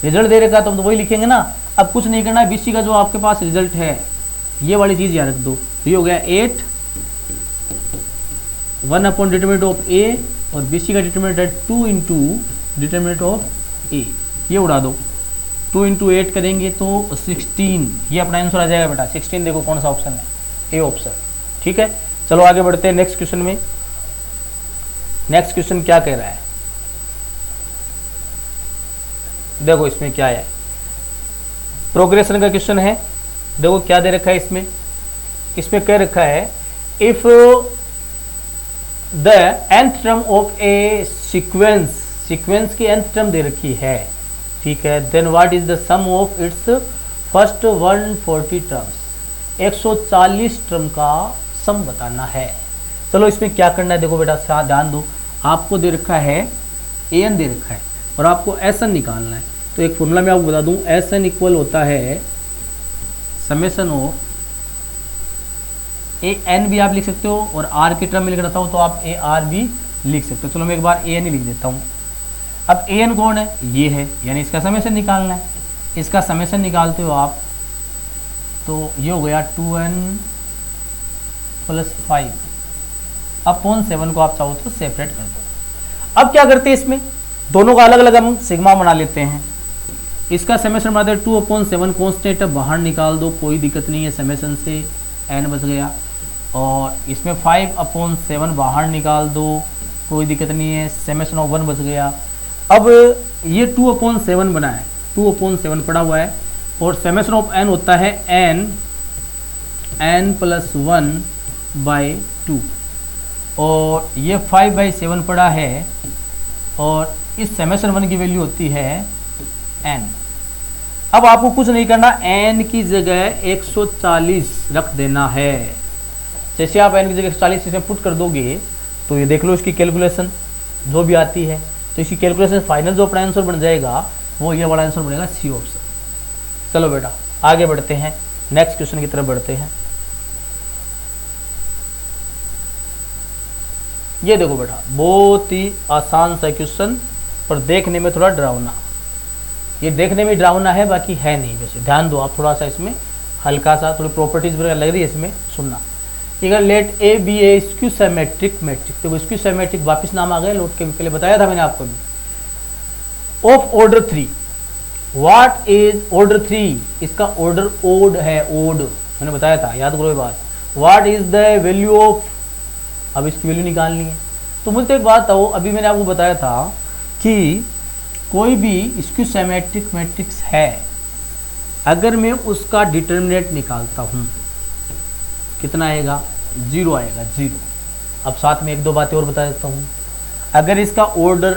रिजल्ट दे रखा तो हम तो वही लिखेंगे ना। अब कुछ नहीं करना है, बी सी का जो आपके पास रिजल्ट है ये वाली चीज़ याद रख दो। तो ये हो गया 8 1 डिटरमिनेंट ऑफ ए, और बी सी का डिटरमिनेंट है 2 इंटू डिटरमिनेंट ऑफ ए, ये उड़ा दो। 2 इंटू 8 करेंगे तो 16, ये अपना आंसर आ जाएगा बेटा 16। देखो कौन सा ऑप्शन है, ए ऑप्शन, ठीक है। चलो आगे बढ़ते हैं नेक्स्ट क्वेश्चन में। नेक्स्ट क्वेश्चन क्या कह रहा है, देखो इसमें क्या है, प्रोग्रेशन का क्वेश्चन है। देखो क्या दे रखा है इसमें, इसमें कह रखा है if the nth term of a sequence, sequence की nth टर्म दे रखी है, ठीक है, then what is the sum of its first 140 terms, 140 term का सम बताना है। चलो इसमें क्या करना है, देखो बेटा ध्यान दो, आपको दे रखा है an दे रखा है और आपको SN निकालना है। तो एक फॉर्मूला मैं आपको बता दूं, SN इक्वल होता है समेशन ऑफ ए एन भी आप लिख सकते हो और आर के टर्म में लिख रहा हो तो आप ए आर भी लिख सकते हो। चलो मैं एक बार ए एन ही लिख देता हूँ। अब ए एन कौन है, ये है, यानी इसका समेशन निकालना है। इसका समेशन निकालते हो आप तो ये हो गया 2n + 5 अपॉन 7 को आप चाहो तो सेपरेट कर दो। अब क्या करते हैं, इसमें दोनों का अलग अलग हम सिग्मा बना लेते हैं। इसका समेशन बनाते हैं 2/7 कॉन्स्टेंट बाहर निकाल दो, कोई दिक्कत नहीं है, समेशन से n बच गया। और इसमें 5/7 बाहर निकाल दो, कोई दिक्कत नहीं है, समेशन ऑफ 1 बच गया। अब ये 2/7 बना है, 2/7 पड़ा हुआ है और समेशन ऑफ n होता है n + 1/2 और ये 5/7 पड़ा है और इस समेशन 1 की वैल्यू होती है n। अब आपको कुछ नहीं करना, n की जगह 140 रख देना है। जैसे आप n की जगह 140 इसमें पुट कर दोगे तो ये देख लो इसकी कैलकुलेशन जो भी आती है, तो इसकी कैलकुलेशन फाइनल जो अपना आंसर बन जाएगा वो ये वाला आंसर बनेगा सी ऑप्शन। चलो बेटा आगे बढ़ते हैं, नेक्स्ट क्वेश्चन की तरफ बढ़ते हैं। ये देखो बेटा बहुत ही आसान सा क्वेश्चन पर देखने में थोड़ा डरावना। ये देखने में डरावना है, बाकी है नहीं वैसे, ध्यान दो आप थोड़ा सा, इसमें हल्का सा थोड़ी प्रॉपर्टीज वगैरह लग रही है इसमें, सुनना। अगर let A B a skew symmetric matrix, तो स्क्यू सिमेट्रिक वापस नाम आ गया, लौट के पहले बताया था मैंने आपको भी, of order 3। What is order 3? इसका ऑर्डर ओड है, ओड मैंने बताया था, याद करो ये बात। What is the value of, अब इसकी वैल्यू निकालनी है। तो मुझे एक बात आओ, अभी मैंने आपको बताया था कि कोई भी स्क्यू सिमेट्रिक मैट्रिक्स है, अगर मैं उसका डिटर्मिनेंट निकालता हूँ कितना आएगा, 0 आएगा, 0। अब साथ में एक दो बातें और बता देता हूँ, अगर इसका ऑर्डर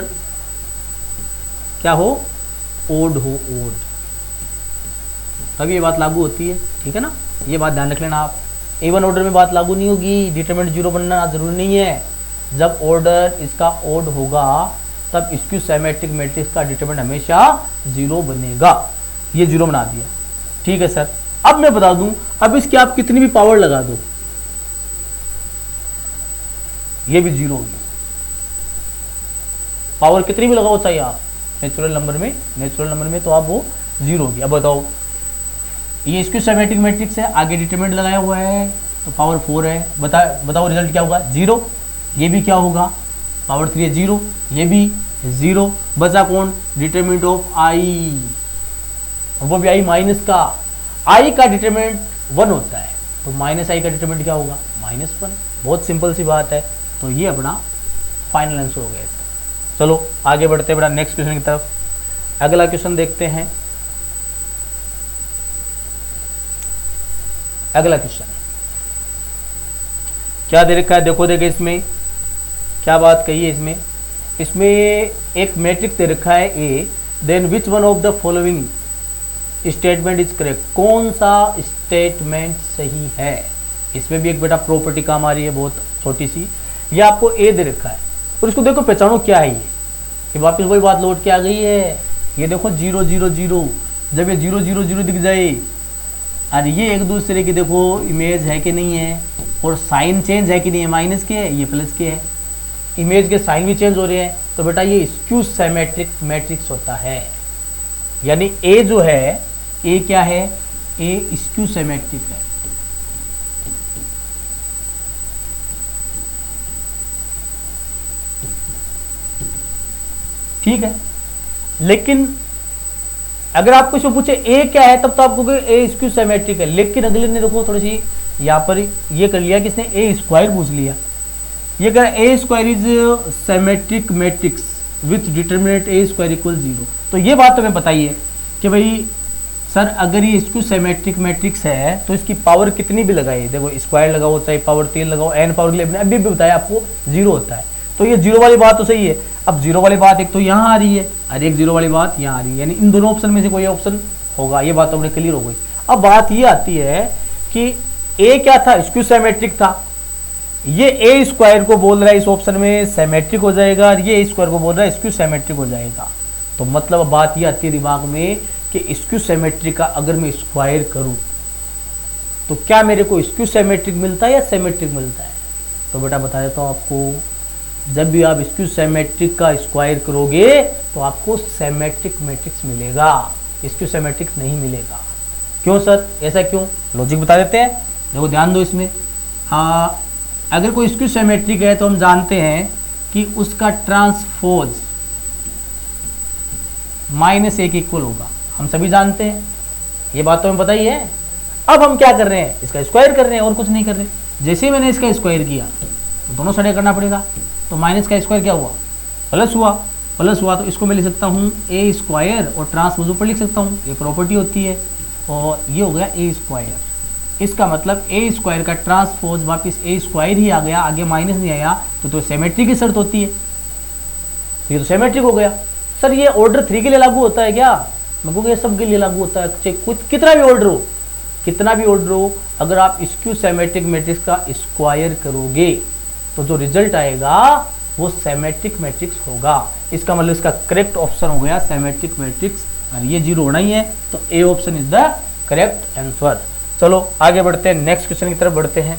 क्या हो, ओड हो, ओड, तभी ये बात लागू होती है, ठीक है ना, ये बात ध्यान रख लेना आप। इवन ऑर्डर में बात लागू नहीं होगी, डिटरमिनेंट 0 बनना जरूरी नहीं है। जब ऑर्डर इसका ओड होगा तब स्क्यू सिमेट्रिक मैट्रिक्स का डिटरमिनेंट हमेशा 0 बनेगा। ये 0 बना दिया, ठीक है सर। अब मैं बता दूं, अब इसकी आप कितनी भी पावर लगा दो ये भी 0 होगी। पावर कितनी भी लगाओ चाहिए आप नेचुरल नंबर में तो आप वो 0 होगी। अब बताओ, ये स्क्यू सिमेट्रिक मैट्रिक्स है, आगे डिटरमिनेंट लगाया हुआ है तो पावर 4 है, बताओ रिजल्ट क्या होगा, 0। ये भी क्या होगा, पावर 3 है, 0, ये भी 0। बचा कौन, डिटरमिनेंट ऑफ i, वो भी i माइनस का, i का डिटरमिनेंट 1 होता है तो माइनस i का डिटरमिनेंट क्या होगा, -1। बहुत सिंपल सी बात है। तो ये अपना फाइनल आंसर हो गया इसका। चलो आगे बढ़ते हैं बेटा नेक्स्ट क्वेश्चन की तरफ। अगला क्वेश्चन देखते हैं। अगला क्वेश्चन क्या दे रखा है, देखो इसमें क्या बात कही है। इसमें एक मैट्रिक्स दे रखा है A, then which one of the following statement is correct, कौन सा स्टेटमेंट सही है। इसमें भी एक बेटा प्रॉपर्टी काम आ रही है बहुत छोटी सी। ये आपको ए दे रखा है और इसको देखो पहचानो क्या है ये वापस वही बात लौट के आ गई है। ये देखो 0 0 0, जब ये 0 0 0 दिख जाए और ये एक दूसरे की देखो इमेज है कि नहीं है, और साइन चेंज है कि नहीं है, माइनस के है ये प्लस के है, इमेज के साइन भी चेंज हो रहे हैं, तो बेटा ये स्क्यू सिमेट्रिक मैट्रिक्स होता है। यानी ए जो है, ए क्या है, ए स्क्यू सिमेट्रिक है। ठीक है, लेकिन अगर आपको इसमें पूछे ए क्या है तब तो आपको ए स्क्यू सिमेट्रिक है, लेकिन अगले ने देखो थोड़ी सी यहाँ पर ये कर लिया कि इसने ए स्क्वायर पूछ लिया। ये कह A square is symmetric matrix with determinant A square equal 0। तो ये बात तो हमें बताइए कि भाई सर अगर ये स्क्यू सिमेट्रिक मैट्रिक्स है तो इसकी पावर कितनी भी लगाइए, देखो स्क्वायर लगाओ चाहे पावर 3 लगाओ, एन पावर के लिए अभी भी बताया आपको 0 होता है। तो ये 0 वाली बात तो सही है। अब 0 वाली बात एक तो यहाँ आ रही है और एक 0 वाली बात यहाँ आ रही है, यानी इन दोनों ऑप्शन में से कोई ऑप्शन होगा। ये बात तो अपने क्लियर हो गई। अब बात ये आती है कि ए क्या था, स्क्यू सिमेट्रिक था, ये ए स्क्वायर को बोल रहा है इस ऑप्शन में सिमेट्रिक हो जाएगा और ये स्क्वायर को बोल रहा है स्क्यू सिमेट्रिक हो जाएगा। तो मतलब बात ये आती है दिमाग में कि स्क्यू सिमेट्रिक का अगर मैं स्क्वायर करूं तो क्या मेरे को स्क्यू सिमेट्रिक मिलता है या सिमेट्रिक मिलता है? तो बेटा बता देता हूँ आपको, जब भी आप स्क्यू सिमेट्रिक का स्क्वायर करोगे तो आपको सिमेट्रिक मैट्रिक्स मिलेगा, स्क्यू सिमेट्रिक नहीं मिलेगा। क्यों सर, ऐसा क्यों? लॉजिक बता देते हैं, देखो ध्यान दो इसमें। हाँ, अगर कोई स्क्यू सिमेट्रिक है तो हम जानते हैं कि उसका ट्रांसपोज -1 इक्वल होगा, हम सभी जानते हैं, ये बात तो हमें पता ही है। अब हम क्या कर रहे हैं, इसका स्क्वायर कर रहे हैं और कुछ नहीं कर रहे। जैसे ही मैंने इसका स्क्वायर किया तो दोनों साइड करना पड़ेगा, तो माइनस का स्क्वायर क्या हुआ, प्लस हुआ, प्लस हुआ तो इसको मैं लिख सकता हूँ ए स्क्वायर और ट्रांसपोज ऊपर लिख सकता हूँ, ये प्रॉपर्टी होती है, और ये हो गया ए स्क्वायर। इसका मतलब ए स्क्वायर का ट्रांसपोज वापस ए स्क्वायर ही आ गया, आगे माइनस नहीं आया, तो सिमेट्री की शर्त होती है, तो ये तो सिमेट्रिक हो गया। सर ये ऑर्डर 3 के लिए लागू होता है क्या? मैं कहूँगा ये सब के लिए लागू होता है, चाहे कुछ कितना भी ऑर्डर हो, कितना भी ऑर्डर हो, अगर आप स्क्यू सिमेट्रिक मैट्रिक्स का स्क्वायर करोगे तो जो रिजल्ट आएगा वो सिमेट्रिक मैट्रिक्स होगा। इसका मतलब इसका करेक्ट ऑप्शन हो गया सिमेट्रिक मैट्रिक्स, और ये 0 होना ही है, तो A option is the correct answer. चलो आगे बढ़ते हैं, नेक्स्ट क्वेश्चन की तरफ बढ़ते हैं।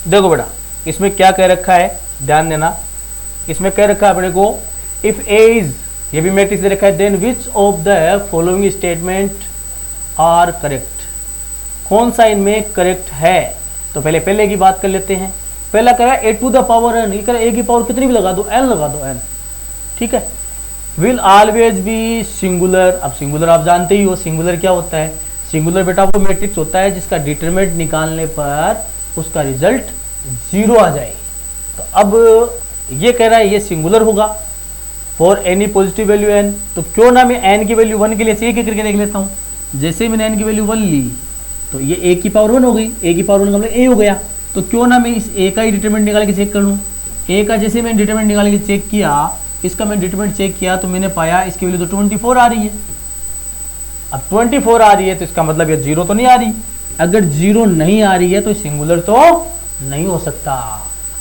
देखो बेटा इसमें क्या कह रखा है, ध्यान देना, इसमें कह रखा है अपने को इफ ए इज, ये भी मैट्रिक्स दे रखा है, then which of the following statement are correct, कौन सा इनमें करेक्ट है? तो पहले की बात कर लेते हैं। पहला कह रहा है ए टू द पावर एन, ये कह रहा है ए की पावर कितनी भी लगा दो, एन लगा दो, एन, ठीक है। विल ऑलवेज बी सिंगुलर, अब सिंगुलर आप जानते ही हो, सिंगुलर क्या होता है? सिंगुलर बेटा वो मैट्रिक्स होता है जिसका डिटरमिनेंट निकालने पर उसका रिजल्ट 0 आ जाए। तो अब ये कह रहा है ये सिंगुलर होगा for any positive value n, तो क्यों ना मैं एन की वैल्यू 1 के लिए एक करके देख लेता हूँ। जैसे ही मैंने एन की वैल्यू 1 ली तो ये ए की पावर 1 हो गई, ए की पावर 1 का मतलब ए हो गया, तो क्यों ना मैं इस ए का ही डिटरमिनेंट निकाल के चेक कर लूँ। ए का जैसे मैंने डिटरमिनेंट निकाल के चेक किया, इसका मैंने डिटरमिनेंट चेक किया तो मैंने पाया इसकी वैल्यू तो 24 आ रही है। अब 24 आ रही है तो इसका मतलब ये 0 तो नहीं आ रही, अगर 0 नहीं आ रही है तो सिंगुलर तो नहीं हो सकता।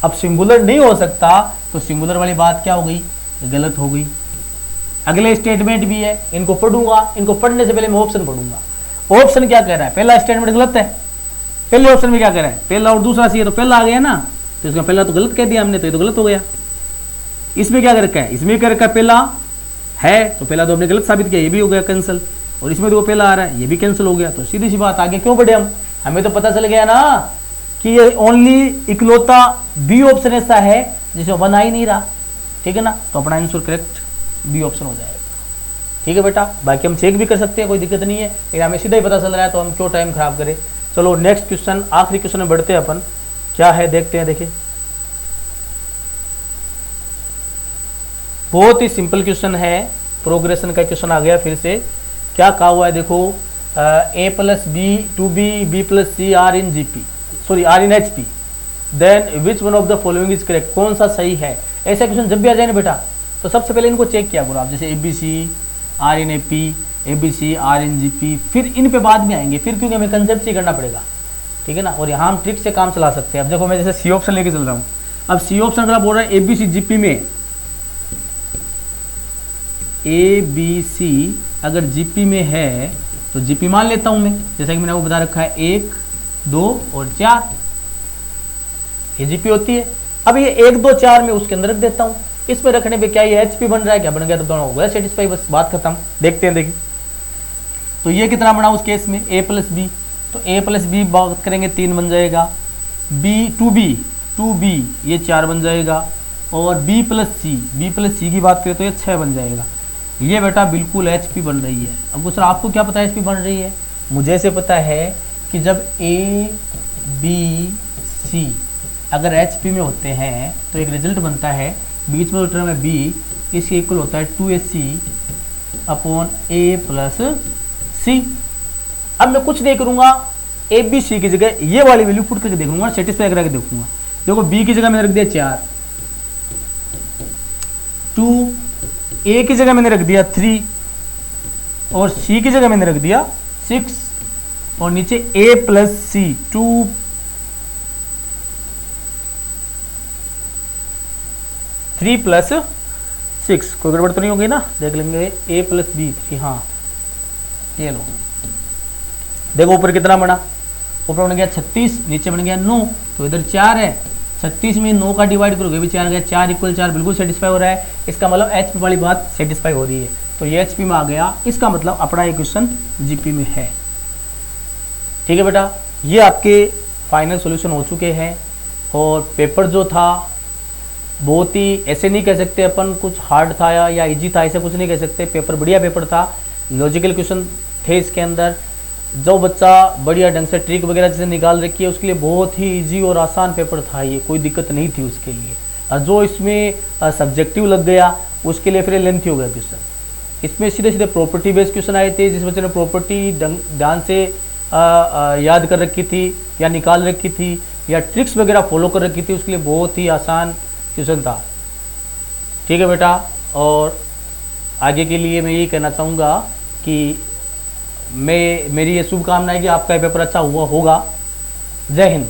अब सिंगुलर नहीं हो सकता तो सिंगुलर वाली बात क्या हो गई, गलत हो गई। अगले स्टेटमेंट भी है, इनको पढ़ूंगा, इनको पढ़ने से पहले मैं ऑप्शन पढ़ूंगा। ऑप्शन क्या कह रहा है, पहला स्टेटमेंट गलत है, पहले ऑप्शन में क्या कह रहा है, पहला और दूसरा सी है, तो पहला आ गया ना, तो इसका पहला तो गलत कह दिया हमने, तो ये तो गलत हो गया। इसमें क्या कर रखा है, इसमें क्या रखा है, पहला है तो पहला तो हमने गलत साबित किया, ये भी हो गया कैंसिल, और इसमें तो पहला आ रहा है, ये भी कैंसिल हो गया। तो सीधी सी बात, आगे क्यों बढ़े हम, हमें तो पता चल गया ना कि ये ओनली इकलौता बी ऑप्शन ऐसा है जिसमें 1 आ ही नहीं रहा, ठीक है ना, तो अपना आंसर करेक्ट बी ऑप्शन हो जाएगा। ठीक है बेटा, बाकी हम चेक भी कर सकते हैं, कोई दिक्कत नहीं है, लेकिन हमें सीधा ही पता चल रहा है तो हम क्यों टाइम खराब करें। चलो नेक्स्ट क्वेश्चन, आखिरी क्वेश्चन में बढ़ते हैं अपन, क्या है देखते हैं। देखिए बहुत ही सिंपल क्वेश्चन है, प्रोग्रेशन का क्वेश्चन आ गया फिर से। क्या कहा हुआ है देखो, A plus B two B plus C are in GP, sorry are in H P, then which one of the following is correct, कौन सा सही है। ऐसा क्वेश्चन जब भी आ जाए ना बेटा, तो सबसे पहले इनको चेक किया करो आप, जैसे A B C are in A P, A B C are in G P, फिर इन पे बाद में आएंगे, फिर क्योंकि हमें कंसेप्ट से करना पड़ेगा, ठीक है ना, और यहाँ हम ट्रिक से काम चला सकते हैं। अब देखो मैं जैसे सी ऑप्शन लेके चल रहा हूँ, अब सी ऑप्शन अगर बोल रहा है ए बी सी जी पी में, ए बी सी अगर जीपी में है तो जीपी मान लेता हूं मैं, जैसा कि मैंने आपको बता रखा है 1 2 और 4 ये जीपी होती है। अब ये 1 2 4 में उसके अंदर रख देता हूं, इसमें रखने पे क्या ये एचपी बन रहा है, क्या बन गया, तो दोनों हो गया सेटिस्फाई, बस बात खत्म। देखते हैं, देखिए तो ये कितना बना उस केस में, ए प्लस बी, तो ए प्लस बी बात करेंगे 3 बन जाएगा, बी टू बी ये 4 बन जाएगा, और बी प्लस सी की बात करें तो ये 6 बन जाएगा। ये बेटा बिल्कुल एचपी बन रही है। अब सर आपको क्या पता है एचपी बन रही है, मुझे ऐसे पता है कि जब ए बी सी अगर एचपी में होते हैं तो एक रिजल्ट बनता है, बीच में जो टर्म है बी, इसके इक्वल होता है 2ac अपॉन ए प्लस सी। अब मैं कुछ नहीं करूँगा, ए बी सी की जगह ये वाली वैल्यू पुट करके देखूंगा, सेटिस्फाई करा के देखूंगा। देखो बी की जगह मैंने रख दिया 4, 2, ए की जगह मैंने रख दिया 3, और सी की जगह मैंने रख दिया 6, और नीचे ए प्लस सी 2 3 प्लस 6, कोई गड़बड़ तो नहीं होगी ना, देख लेंगे, ए प्लस बी 3, हाँ ये लो, देखो ऊपर कितना बना, ऊपर बन गया 36, नीचे बन गया 9, तो इधर 4 है, 36 में 9 का डिवाइड करोगे भी 4 गया, 4 इक्वल 4 बिल्कुल सेटिस्फाई हो रहा है। इसका मतलब एचपी वाली बात सेटिस्फाई हो रही है, तो ये एचपी में आ गया, इसका मतलब अपना ये क्वेश्चन जीपी में है। ठीक है बेटा, ये आपके फाइनल सॉल्यूशन हो चुके हैं। और पेपर जो था बहुत ही, ऐसे नहीं कह सकते अपन कुछ हार्ड था या इजी था, ऐसे कुछ नहीं कह सकते, पेपर बढ़िया पेपर था, लॉजिकल क्वेश्चन थे इसके अंदर। जो बच्चा बढ़िया ढंग से ट्रिक वगैरह जैसे निकाल रखी है उसके लिए बहुत ही इजी और आसान पेपर था ये, कोई दिक्कत नहीं थी उसके लिए। और जो इसमें सब्जेक्टिव लग गया उसके लिए फिर लेंथी हो गया क्वेश्चन। इसमें सीधे सीधे प्रॉपर्टी बेस्ड क्वेश्चन आए थे, जिस बच्चे ने प्रॉपर्टी ध्यान से याद कर रखी थी या निकाल रखी थी या ट्रिक्स वगैरह फॉलो कर रखी थी, उसके लिए बहुत ही आसान क्वेश्चन था। ठीक है बेटा, और आगे के लिए मैं यही कहना चाहूँगा कि मेरी ये शुभकामना है कि आपका पेपर अच्छा हुआ होगा। जय हिंद।